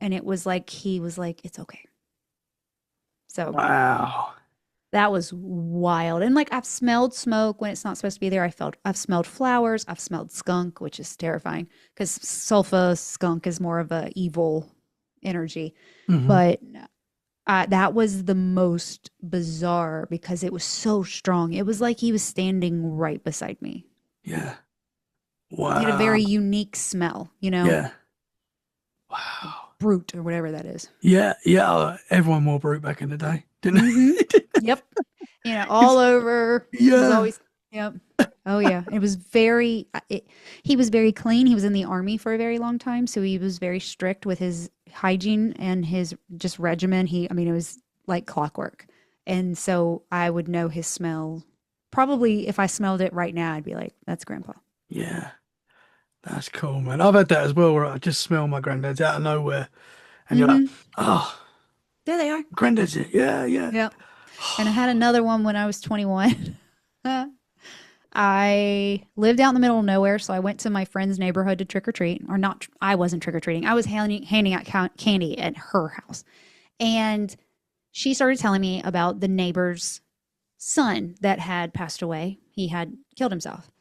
and it was like he was like, "It's okay." So Wow. that was wild, and like I've smelled smoke when it's not supposed to be there. I've smelled flowers. I've smelled skunk, which is terrifying because sulfa skunk is more of a evil energy. Hmm. But that was the most bizarre because it was so strong. It was like he was standing right beside me. Yeah. He had a Wow. very unique smell, Yeah. Wow. brute or whatever that is. Yeah. Yeah. Everyone wore brute back in the day, didn't Hmm. they? Yep. All over. It was Yeah. always, yep. Oh yeah. It was he was very clean. He was in the army for a very long time. So he was very strict with his hygiene and his just regimen. It was like clockwork. And so I would know his smell. Probably if I smelled it right now, I'd be like, that's grandpa. Yeah. That's cool, man. I've had that as well, where I just smell my granddad's out of nowhere, and you're like, Hmm. oh, There they are. granddad's it. Yeah. Yeah. Yep. And I had another one when I was 21. I I lived out in the middle of nowhere, so I went to my friend's neighborhood to trick or treat. Or not, I wasn't trick or treating. I was handing out candy at her house. And she started telling me about the neighbor's son that had passed away. He had killed himself.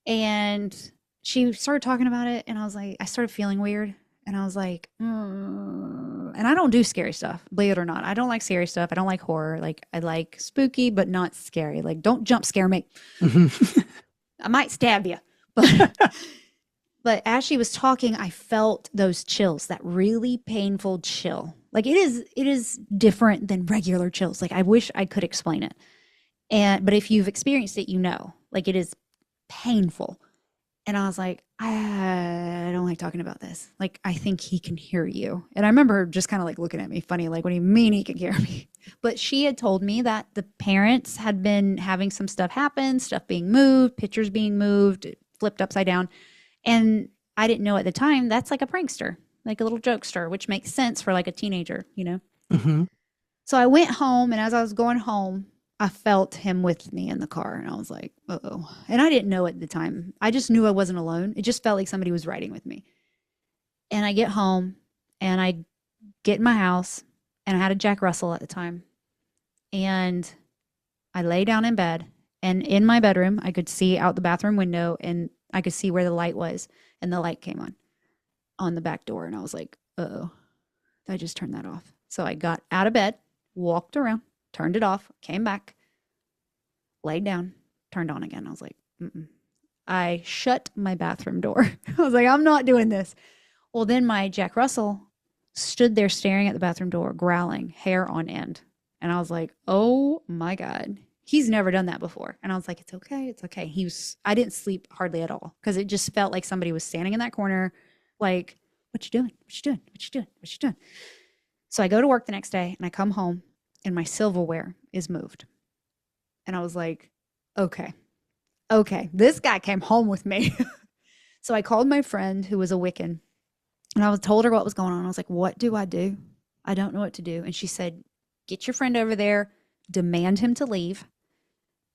And she started talking about it, and I was like, I started feeling weird. And I was like, and I don't do scary stuff, believe it or not. I don't like scary stuff. I don't like horror. Like, I like spooky, but not scary. Like, don't jump scare me. I might stab you. But as she was talking, I felt those chills, that really painful chill. Like, it is different than regular chills. Like, I wish I could explain it. But if you've experienced it, you know, like, it is painful. And I was like, I don't like talking about this. Like, I think he can hear you. And I remember her just kind of like looking at me funny, like, what do you mean he can hear me? But she had told me that the parents had been having some stuff happen, stuff being moved, pictures being moved, flipped upside down. And I didn't know at the time that's like a prankster, like a little jokester, which makes sense for like a teenager, you know? Mm-hmm. So I went home, and as I was going home, I felt him with me in the car, and I was like, uh-oh. And I didn't know at the time. I just knew I wasn't alone. It just felt like somebody was riding with me. And I get home, and I get in my house, and I had a Jack Russell at the time. And I lay down in bed, and in my bedroom, I could see out the bathroom window, and I could see where the light was, and the light came on the back door. And I was like, uh-oh, I just turned that off. So I got out of bed, walked around, turned it off, came back, laid down, turned on again. I was like, mm-mm. I shut my bathroom door. I was like, I'm not doing this. Well, then my Jack Russell stood there staring at the bathroom door, growling, hair on end. And I was like, oh my God, he's never done that before. And I was like, it's okay. It's okay. I didn't sleep hardly at all because it just felt like somebody was standing in that corner. Like, what you doing? What you doing? What you doing? What you doing? So I go to work the next day, and I come home, and my silverware is moved. And I was like, okay, this guy came home with me. So I called my friend who was a Wiccan, and I told her what was going on. I was like, what do? I don't know what to do. And she said, get your friend over there, demand him to leave,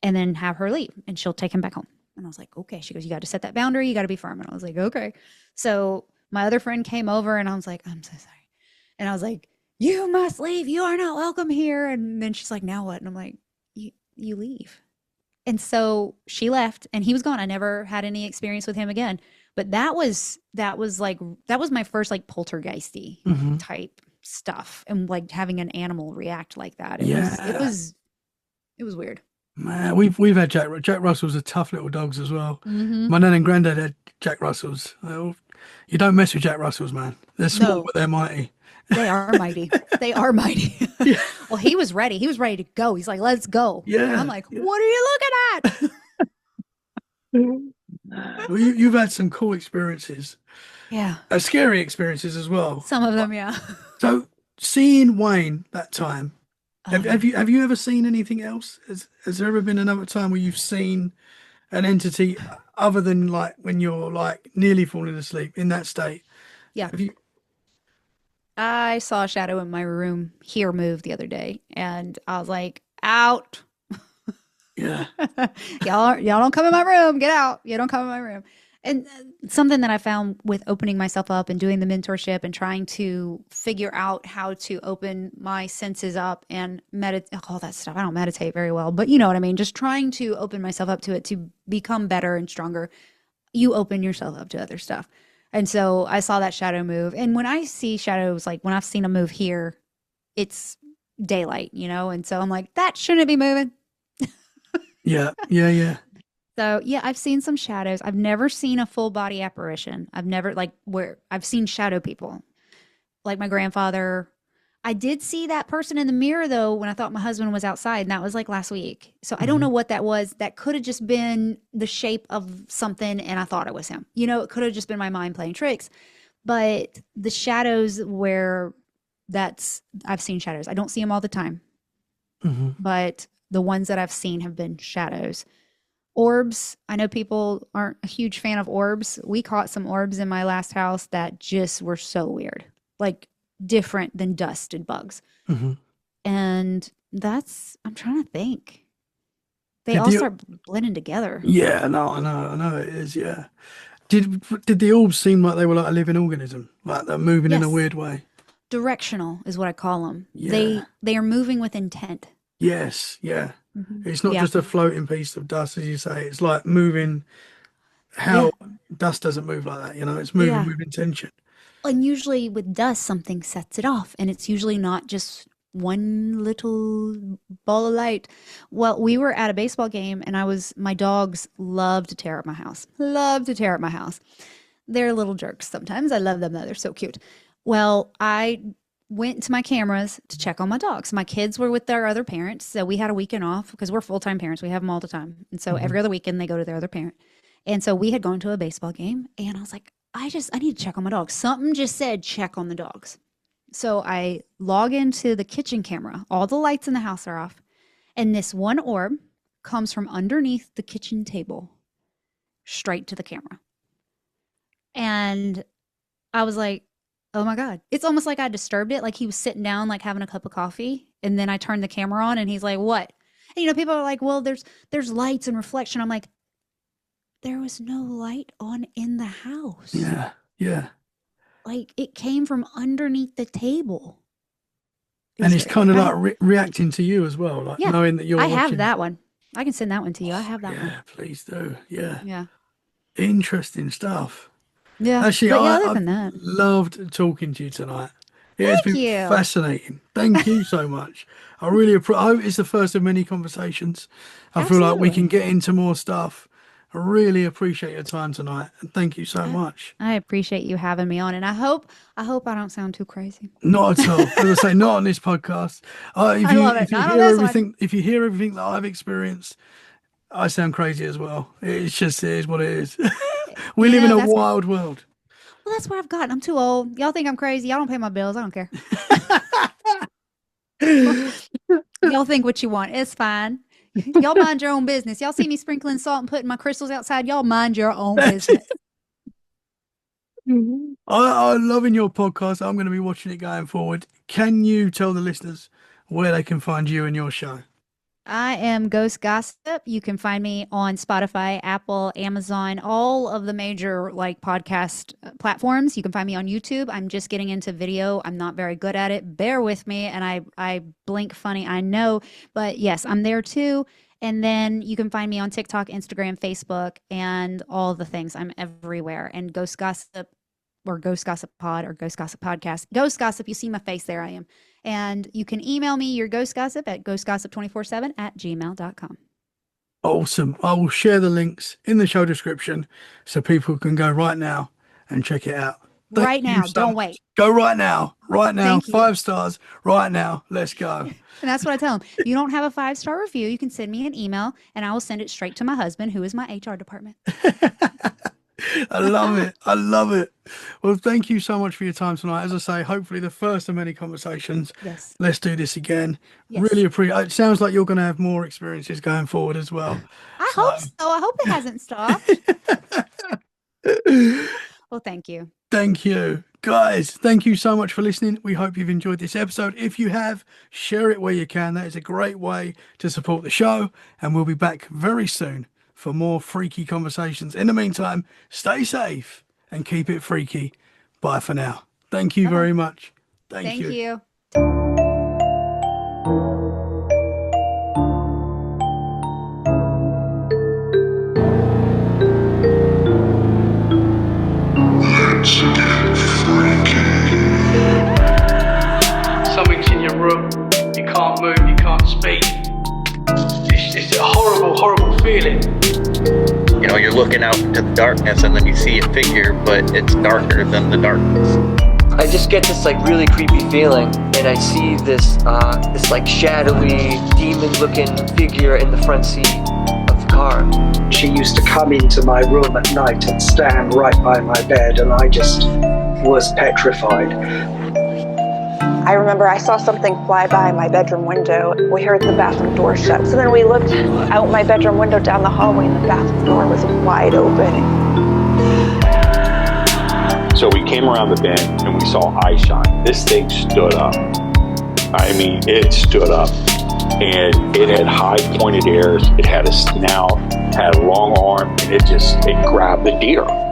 and then have her leave, and she'll take him back home. And I was like, okay. She goes, you got to set that boundary. You got to be firm. And I was like, okay. So my other friend came over, and I was like, I'm so sorry. And I was like, you must leave. You are not welcome here. And then she's like, now what? And I'm like, you leave. And so she left, and he was gone. I never had any experience with him again. But that was my first like poltergeisty type stuff, and like having an animal react like that. It was weird. Man, we've had Jack Russells are tough little dogs as well. Mm-hmm. My nan and granddad had Jack Russells. You don't mess with Jack Russells, man. They're small, but they're mighty. They are mighty. They are mighty. Yeah. Well, he was ready. He was ready to go. He's like, let's go. Yeah. And I'm like, what are you looking at? Well, you've had some cool experiences. Yeah. Scary experiences as well. Some of them, yeah. So seeing Wayne that time, have you ever seen anything else? Has there ever been another time where you've seen an entity other than like when you're like nearly falling asleep in that state? Yeah. Have you? I saw a shadow in my room here move the other day, and I was like, out. Yeah. y'all don't come in my room. Get out. You don't come in my room. And something that I found with opening myself up and doing the mentorship and trying to figure out how to open my senses up and meditate, all that stuff. I don't meditate very well, but you know what I mean? Just trying to open myself up to it to become better and stronger. You open yourself up to other stuff. And so I saw that shadow move. And when I see shadows, like when I've seen a move here, it's daylight, you know? And so I'm like, that shouldn't be moving. Yeah. So yeah, I've seen some shadows. I've never seen a full body apparition. I've never where I've seen shadow people, like my grandfather. I did see that person in the mirror though when I thought my husband was outside, and that was like last week. So I don't know what that was. That could have just been the shape of something, and I thought it was him. You know, it could have just been my mind playing tricks. But the shadows I've seen shadows. I don't see them all the time, but the ones that I've seen have been shadows. Orbs. I know people aren't a huge fan of orbs. We caught some orbs in my last house that just were so weird, like different than dust and bugs. And I'm trying to think. They Did all the- start blending together. Yeah, I know it is. Yeah. Did the orbs seem like they were like a living organism, like they're moving in a Yes. weird way? Directional is what I call them. Yeah. They are moving with intent. Yes, yeah. Mhm. It's not Yeah. just a floating piece of dust, as you say. It's like moving. How dust doesn't move like that, it's moving Yeah. with intention. And usually with dust, something sets it off, and it's usually not just one little ball of light. Well, we were at a baseball game, and my dogs love to tear up my house. Love to tear up my house. They're little jerks sometimes. I love them though. They're so cute. Well, I went to my cameras to check on my dogs. My kids were with their other parents, so we had a weekend off because we're full-time parents. We have them all the time. And so every other weekend they go to their other parent. And so we had gone to a baseball game, and I was like, I need to check on my dogs. Something just said check on the dogs. So I log into the kitchen camera. All the lights in the house are off. And this one orb comes from underneath the kitchen table straight to the camera. And I was like, oh my God. It's almost like I disturbed it. Like he was sitting down, like having a cup of coffee. And then I turned the camera on and he's like, what? And, people are like, well, there's lights and reflection. I'm like, there was no light on in the house. Yeah, yeah. Like it came from underneath the table. And it's kind of like reacting to you as well, like knowing that you're I watching. have that one. I can send that one to you. I have that one. Yeah, please do. Yeah. Yeah. Interesting stuff. Yeah. Actually, But I other than that, loved talking to you tonight. It has Thank been you. fascinating. Thank you so much. I really I hope it's the first of many conversations. I feel like we Absolutely. can get into more stuff. I really appreciate your time tonight, and thank you so much. I appreciate you having me on, and I hope I don't sound too crazy. Not at all. As I say, not on this podcast. If I you, love it. if you Not on hear this one. everything, if you hear everything that I've experienced, I sound crazy as well. It is what it is. We live in a that's- wild world. Well, that's where I've gotten. I'm too old. Y'all think I'm crazy. Y'all don't pay my bills. I don't care. Y'all think what you want. It's fine. Y'all mind your own business. Y'all see me sprinkling salt and putting my crystals outside. Y'all mind your own business. I'm loving your podcast. I'm going to be watching it going forward. Can you tell the listeners where they can find you and your show? I am Ghost Gossip. You can find me on Spotify, Apple, Amazon, all of the major podcast platforms. You can find me on YouTube. I'm just getting into video. I'm not very good at it. Bear with me. And I blink funny, I know. But yes, I'm there too. And then you can find me on TikTok, Instagram, Facebook, and all the things. I'm everywhere. And Ghost Gossip or Ghost Gossip Pod or Ghost Gossip Podcast. Ghost Gossip, you see my face, there I am. And you can email me your Ghost Gossip at ghostgossip247@gmail.com. Awesome. I will share the links in the show description so people can go right now and check it out. Thank Right you now, so don't much. wait. Go right now. Right now. Thank you. 5 stars. Right now. Let's go. And that's what I tell them. If you don't have a 5-star review, you can send me an email and I will send it straight to my husband, who is my HR department. I love it. I love it. Well, thank you so much for your time tonight. As I say, hopefully the first of many conversations. Yes. Let's do this again. Yes. Really appreciate it. Sounds like you're going to have more experiences going forward as well. I hope so. I hope it hasn't stopped. Well, thank you. Thank you. Guys, thank you so much for listening. We hope you've enjoyed this episode. If you have, share it where you can. That is a great way to support the show. And we'll be back very soon for more freaky conversations. In the meantime, stay safe and keep it freaky. Bye for now. Thank you very much. Thank you. Something's in your room. You can't move. You can't speak. It's a horrible, horrible feeling. You're looking out into the darkness and then you see a figure, but it's darker than the darkness. I just get this really creepy feeling, and I see this shadowy, demon-looking figure in the front seat of the car. She used to come into my room at night and stand right by my bed, and I just was petrified. I remember I saw something fly by my bedroom window. We heard the bathroom door shut. So then we looked out my bedroom window down the hallway, and the bathroom door was wide open. So we came around the bend and we saw eye shine. This thing stood up. I mean, it stood up. and it had high pointed ears. It had a snout, had a long arm, and it grabbed the deer.